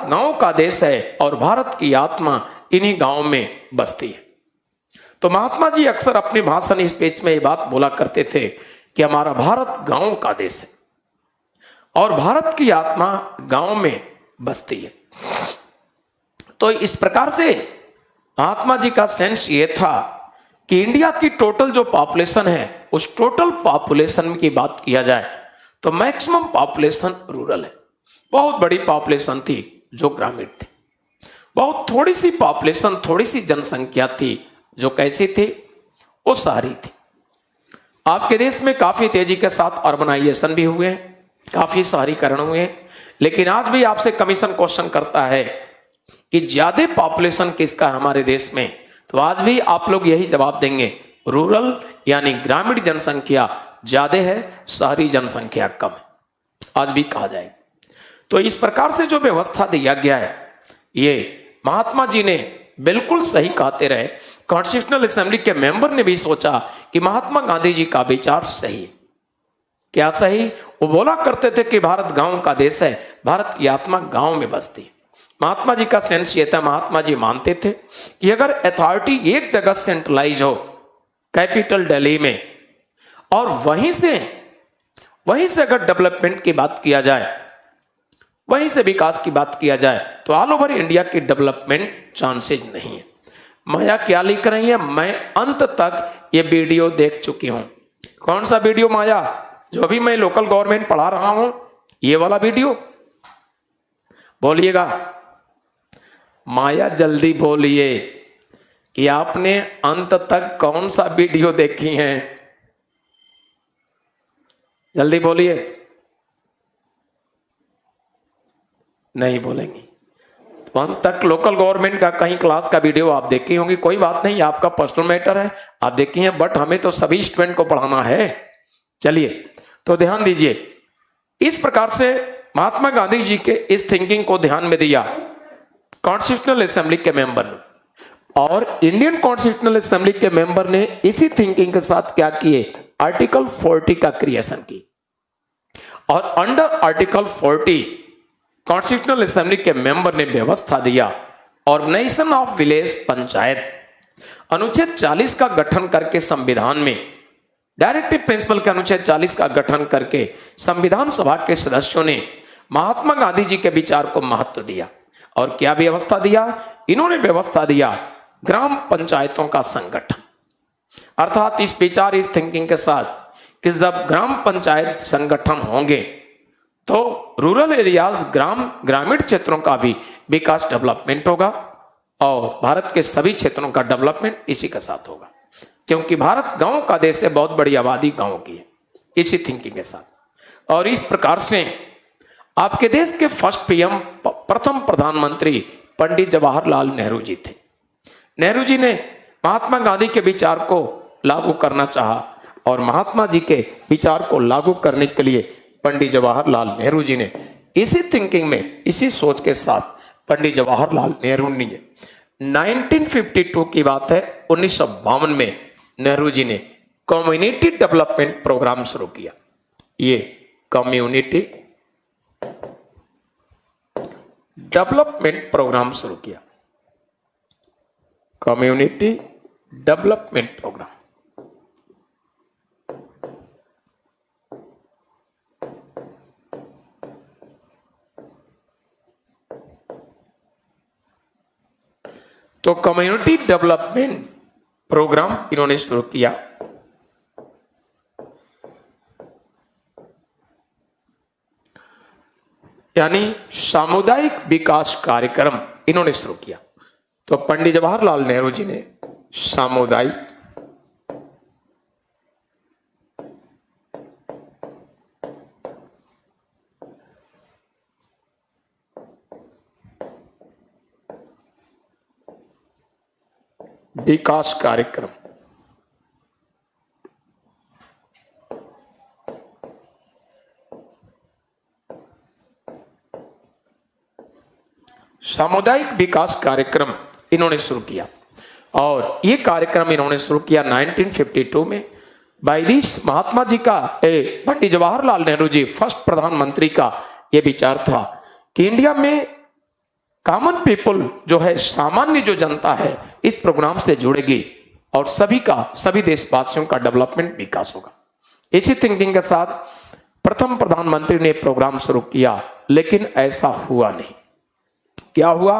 गांवों का देश है और भारत की आत्मा इन्हीं गांवों में बसती है। तो महात्मा जी अक्सर अपने भाषण स्पीच में ये बात बोला करते थे कि हमारा भारत गांवों का देश है और भारत की आत्मा गांव में बसती है। तो इस प्रकार से महात्मा जी का सेंस ये था कि इंडिया की टोटल जो पॉपुलेशन है, उस टोटल पॉपुलेशन की बात किया जाए तो मैक्सिमम पॉपुलेशन रूरल है। बहुत बड़ी पॉपुलेशन थी जो ग्रामीण थी। बहुत थोड़ी सी पॉपुलेशन, थोड़ी सी जनसंख्या थी जो कैसी थी, वो शहरी थी। आपके देश में काफी तेजी के साथ अर्बनाइजेशन भी हुए हैं, काफी शहरीकरण हुए हैं, लेकिन आज भी आपसे कमीशन क्वेश्चन करता है कि ज्यादा पॉपुलेशन किसका है हमारे देश में, तो आज भी आप लोग यही जवाब देंगे, रूरल यानी ग्रामीण जनसंख्या ज्यादा है, शहरी जनसंख्या कम है, आज भी कहा जाएगा। तो इस प्रकार से जो व्यवस्था दिया गया है, ये महात्मा जी ने बिल्कुल सही कहते रहे। कॉन्स्टिट्यूशनल असेंबली के मेंबर ने भी सोचा कि महात्मा गांधी जी का विचार सही है। क्या सही? वो बोला करते थे कि भारत गांव का देश है, भारत की आत्मा गांव में बसती है। महात्मा जी का सेंस ये था, महात्मा जी मानते थे कि अगर अथॉरिटी एक जगह सेंट्रलाइज हो, कैपिटल दिल्ली में, और वहीं से अगर डेवलपमेंट की बात किया जाए, वहीं से विकास की बात किया जाए, तो ऑल ओवर इंडिया की डेवलपमेंट चांसेज नहीं है। माया क्या लिख रही है? मैं अंत तक ये वीडियो देख चुकी हूं। कौन सा वीडियो माया? जो अभी मैं लोकल गवर्नमेंट पढ़ा रहा हूं, ये वाला वीडियो। बोलिएगा माया, जल्दी बोलिए कि आपने अंत तक कौन सा वीडियो देखी है, जल्दी बोलिए। नहीं बोलेंगी तो अंत तक लोकल गवर्नमेंट का कहीं क्लास का वीडियो आप देखी होंगी। कोई बात नहीं, आपका पर्सनल मैटर है, आप देखी हैं, बट हमें तो सभी स्टूडेंट को पढ़ाना है। चलिए, तो ध्यान दीजिए। इस प्रकार से महात्मा गांधी जी के इस थिंकिंग को ध्यान में दिया कॉन्स्टिट्यूशनल असेंबली के मेंबर ने, और इंडियन कॉन्स्टिट्यूशनल असेंबली के मेंबर ने इसी थिंकिंग के साथ क्या किए? आर्टिकल 40 का क्रिएशन की। और अंडर आर्टिकल 40 कॉन्स्टिट्यूशनल असेंबली के मेंबर ने व्यवस्था दिया ऑर्गेनाइजेशन ऑफ विलेज पंचायत, अनुच्छेद 40 का गठन करके संविधान में, डायरेक्टिव प्रिंसिपल के अनुच्छेद 40 का गठन करके संविधान सभा के सदस्यों ने महात्मा गांधी जी के विचार को महत्व दिया। और क्या व्यवस्था दिया? इन्होंने व्यवस्था दिया ग्राम पंचायतों का संगठन। अर्थात इस विचार, इस थिंकिंग के साथ कि जब ग्राम पंचायत संगठन होंगे तो रूरल एरियाज, ग्रामीण क्षेत्रों का भी विकास, डेवलपमेंट होगा, और भारत के सभी क्षेत्रों का डेवलपमेंट इसी के साथ होगा, क्योंकि भारत गांव का देश है, बहुत बड़ी आबादी गांव की है, इसी थिंकिंग के साथ। और इस प्रकार से आपके देश के फर्स्ट पीएम, प्रथम प्रधानमंत्री पंडित जवाहरलाल नेहरू जी थे। नेहरू जी ने महात्मा गांधी के विचार को लागू करना चाहा, और महात्मा जी के विचार को लागू करने के लिए पंडित जवाहरलाल नेहरू जी ने इसी थिंकिंग में, इसी सोच के साथ पंडित जवाहरलाल नेहरू ने 1952 की बात है, 1952 में नेहरू जी ने कम्युनिटी डेवलपमेंट प्रोग्राम शुरू किया। ये कम्युनिटी डेवलपमेंट प्रोग्राम शुरू किया, कम्युनिटी डेवलपमेंट प्रोग्राम। तो कम्युनिटी डेवलपमेंट प्रोग्राम इन्होंने शुरू किया। यानी सामुदायिक विकास कार्यक्रम इन्होंने शुरू किया। तो पंडित जवाहरलाल नेहरू जी ने सामुदायिक विकास कार्यक्रम, सामुदायिक विकास कार्यक्रम इन्होंने शुरू किया। और ये कार्यक्रम इन्होंने शुरू किया 1952 में। बाय दिस महात्मा जी का, पंडित जवाहरलाल नेहरू जी फर्स्ट प्रधानमंत्री का ये विचार था कि इंडिया में कॉमन पीपल जो है, सामान्य जो जनता है, इस प्रोग्राम से जुड़ेगी और सभी देशवासियों का डेवलपमेंट, विकास होगा। इसी थिंकिंग के साथ प्रथम प्रधानमंत्री ने प्रोग्राम शुरू किया, लेकिन ऐसा हुआ नहीं। क्या हुआ?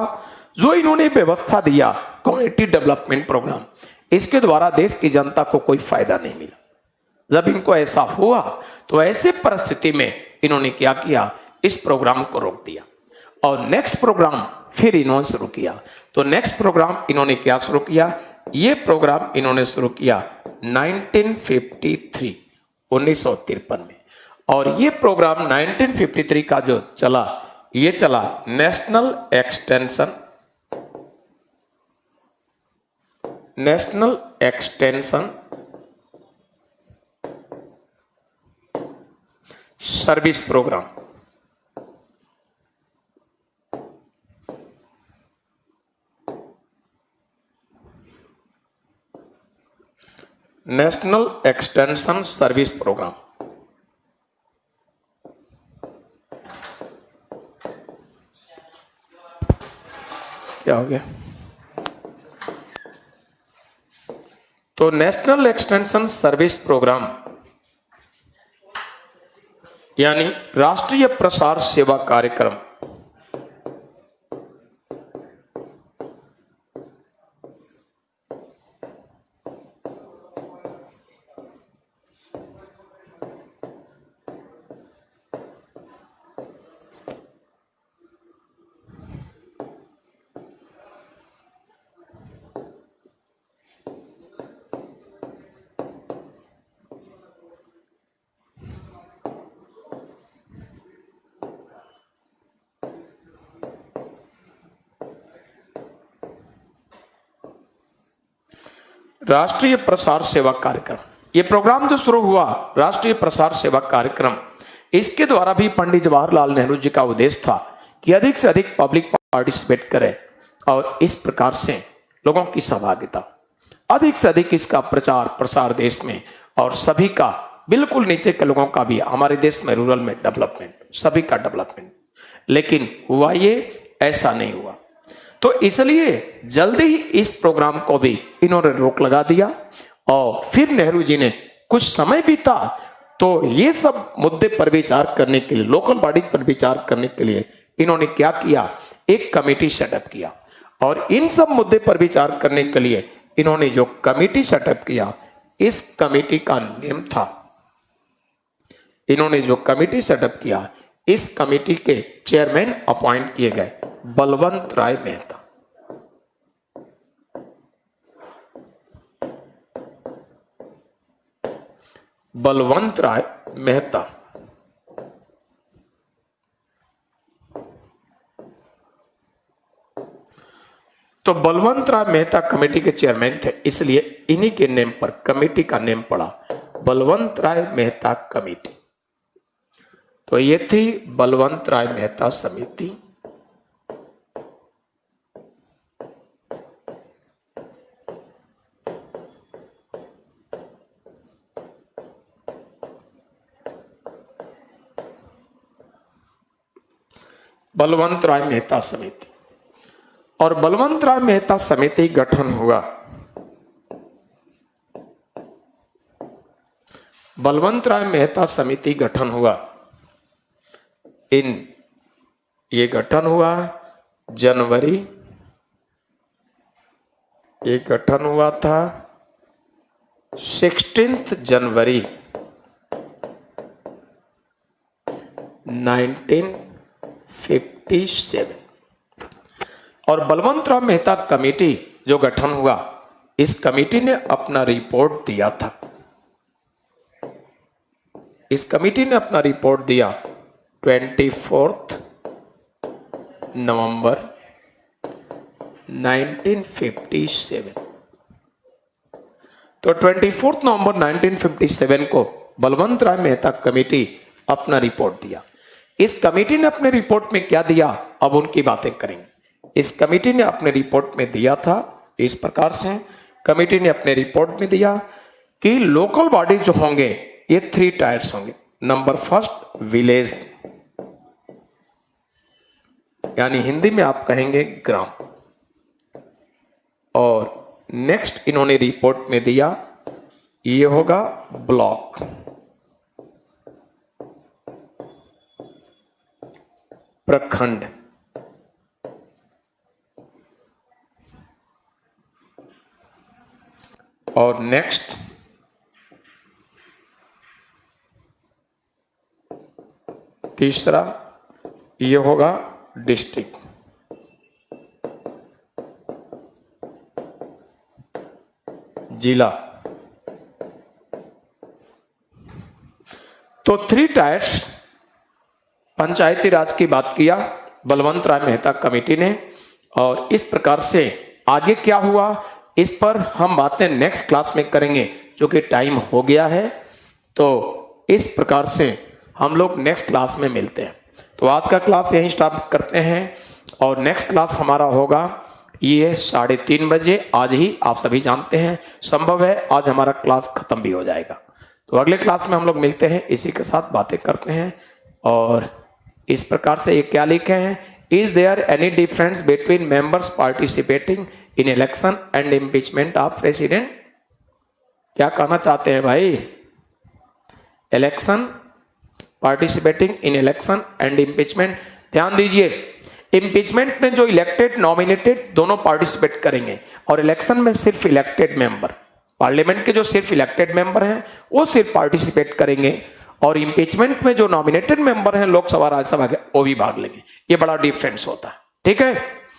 जो इन्होंने व्यवस्था दिया कम्युनिटी डेवलपमेंट प्रोग्राम, इसके द्वारा देश की जनता को कोई फायदा नहीं मिला। जब इनको ऐसा हुआ तो ऐसे परिस्थिति में इन्होंने क्या किया, इस प्रोग्राम को रोक दिया और नेक्स्ट प्रोग्राम फिर इन्होंने शुरू किया। तो नेक्स्ट प्रोग्राम इन्होंने क्या शुरू किया, ये प्रोग्राम इन्होंने शुरू किया 1953 1953 में। और ये प्रोग्राम 1953 का जो चला, ये चला national extension service program. National extension service program. क्या हो गया? तो नेशनल एक्सटेंशन सर्विस प्रोग्राम यानी राष्ट्रीय प्रसार सेवा कार्यक्रम, राष्ट्रीय प्रसार सेवा कार्यक्रम। ये प्रोग्राम जो शुरू हुआ राष्ट्रीय प्रसार सेवा कार्यक्रम, इसके द्वारा भी पंडित जवाहरलाल नेहरू जी का उद्देश्य था कि अधिक से अधिक पब्लिक पार्टिसिपेट करे और इस प्रकार से लोगों की सहभागिता, अधिक से अधिक इसका प्रचार प्रसार देश में, और सभी का बिल्कुल नीचे के लोगों का भी, हमारे देश में रूरल में डेवलपमेंट, सभी का डेवलपमेंट। लेकिन हुआ ये ऐसा नहीं हुआ, तो इसलिए जल्दी ही इस प्रोग्राम को भी इन्होंने रोक लगा दिया। और फिर नेहरू जी ने कुछ समय बीता तो ये सब मुद्दे पर विचार करने के लिए, लोकल बॉडी पर विचार करने के लिए इन्होंने क्या किया, एक कमेटी सेटअप किया। और इन सब मुद्दे पर विचार करने के लिए इन्होंने जो कमेटी सेटअप किया, इस कमेटी का नेम था, इन्होंने जो कमेटी सेटअप किया, इस कमेटी के चेयरमैन अपॉइंट किए गए बलवंत राय मेहता। बलवंत राय मेहता। तो बलवंत राय मेहता कमेटी के चेयरमैन थे, इसलिए इन्हीं के नेम पर कमेटी का नेम पड़ा बलवंत राय मेहता कमेटी। तो ये थी बलवंत राय मेहता समिति। बलवंत राय मेहता समिति। और बलवंत राय मेहता समिति गठन हुआ, बलवंत राय मेहता समिति गठन हुआ ये गठन हुआ जनवरी, ये गठन हुआ था 16 जनवरी 1957। और बलवंत राय मेहता कमेटी जो गठन हुआ, इस कमेटी ने अपना रिपोर्ट दिया था, इस कमेटी ने अपना रिपोर्ट दिया 24 नवंबर 1957। तो 24 नवंबर 1957 को बलवंत राय मेहता कमेटी अपना रिपोर्ट दिया। इस कमेटी ने अपने रिपोर्ट में क्या दिया, अब उनकी बातें करेंगे। इस कमेटी ने अपने रिपोर्ट में दिया था इस प्रकार से, कमेटी ने अपने रिपोर्ट में दिया कि लोकल बॉडी जो होंगे ये 3 टायर्स होंगे। नंबर फर्स्ट विलेज, यानी हिंदी में आप कहेंगे ग्राम। और नेक्स्ट इन्होंने रिपोर्ट में दिया ये होगा ब्लॉक, प्रखंड, और नेक्स्ट तीसरा ये होगा डिस्ट्रिक्ट। जिला। तो 3 टायर्स पंचायती राज की बात किया बलवंत राय मेहता कमेटी ने, और इस प्रकार से आगे क्या हुआ इस पर हम बातें नेक्स्ट क्लास में करेंगे, जो कि टाइम हो गया है। तो इस प्रकार से हम लोग नेक्स्ट क्लास में मिलते हैं। तो आज का क्लास यहीं स्टॉप करते हैं, और नेक्स्ट क्लास हमारा होगा ये 3:30 बजे। आज ही आप सभी जानते हैं, संभव है आज हमारा क्लास खत्म भी हो जाएगा। तो अगले क्लास में हम लोग मिलते हैं, इसी के साथ बातें करते हैं। और इस प्रकार से ये क्या लिखे हैं, is there any difference between members participating in election and impeachment of president. क्या कहना चाहते हैं भाई? Election, participating in election and impeachment. ध्यान दीजिए, इम्पीचमेंट में जो इलेक्टेड नॉमिनेटेड दोनों पार्टिसिपेट करेंगे, और इलेक्शन में सिर्फ इलेक्टेड मेंबर, पार्लियामेंट के जो सिर्फ इलेक्टेड मेंबर हैं वो सिर्फ पार्टिसिपेट करेंगे, और इम्पीचमेंट में जो नॉमिनेटेड मेंबर हैं लोकसभा राज्यसभा के वो भी भाग लेंगे। ये बड़ा डिफरेंस होता है, ठीक है।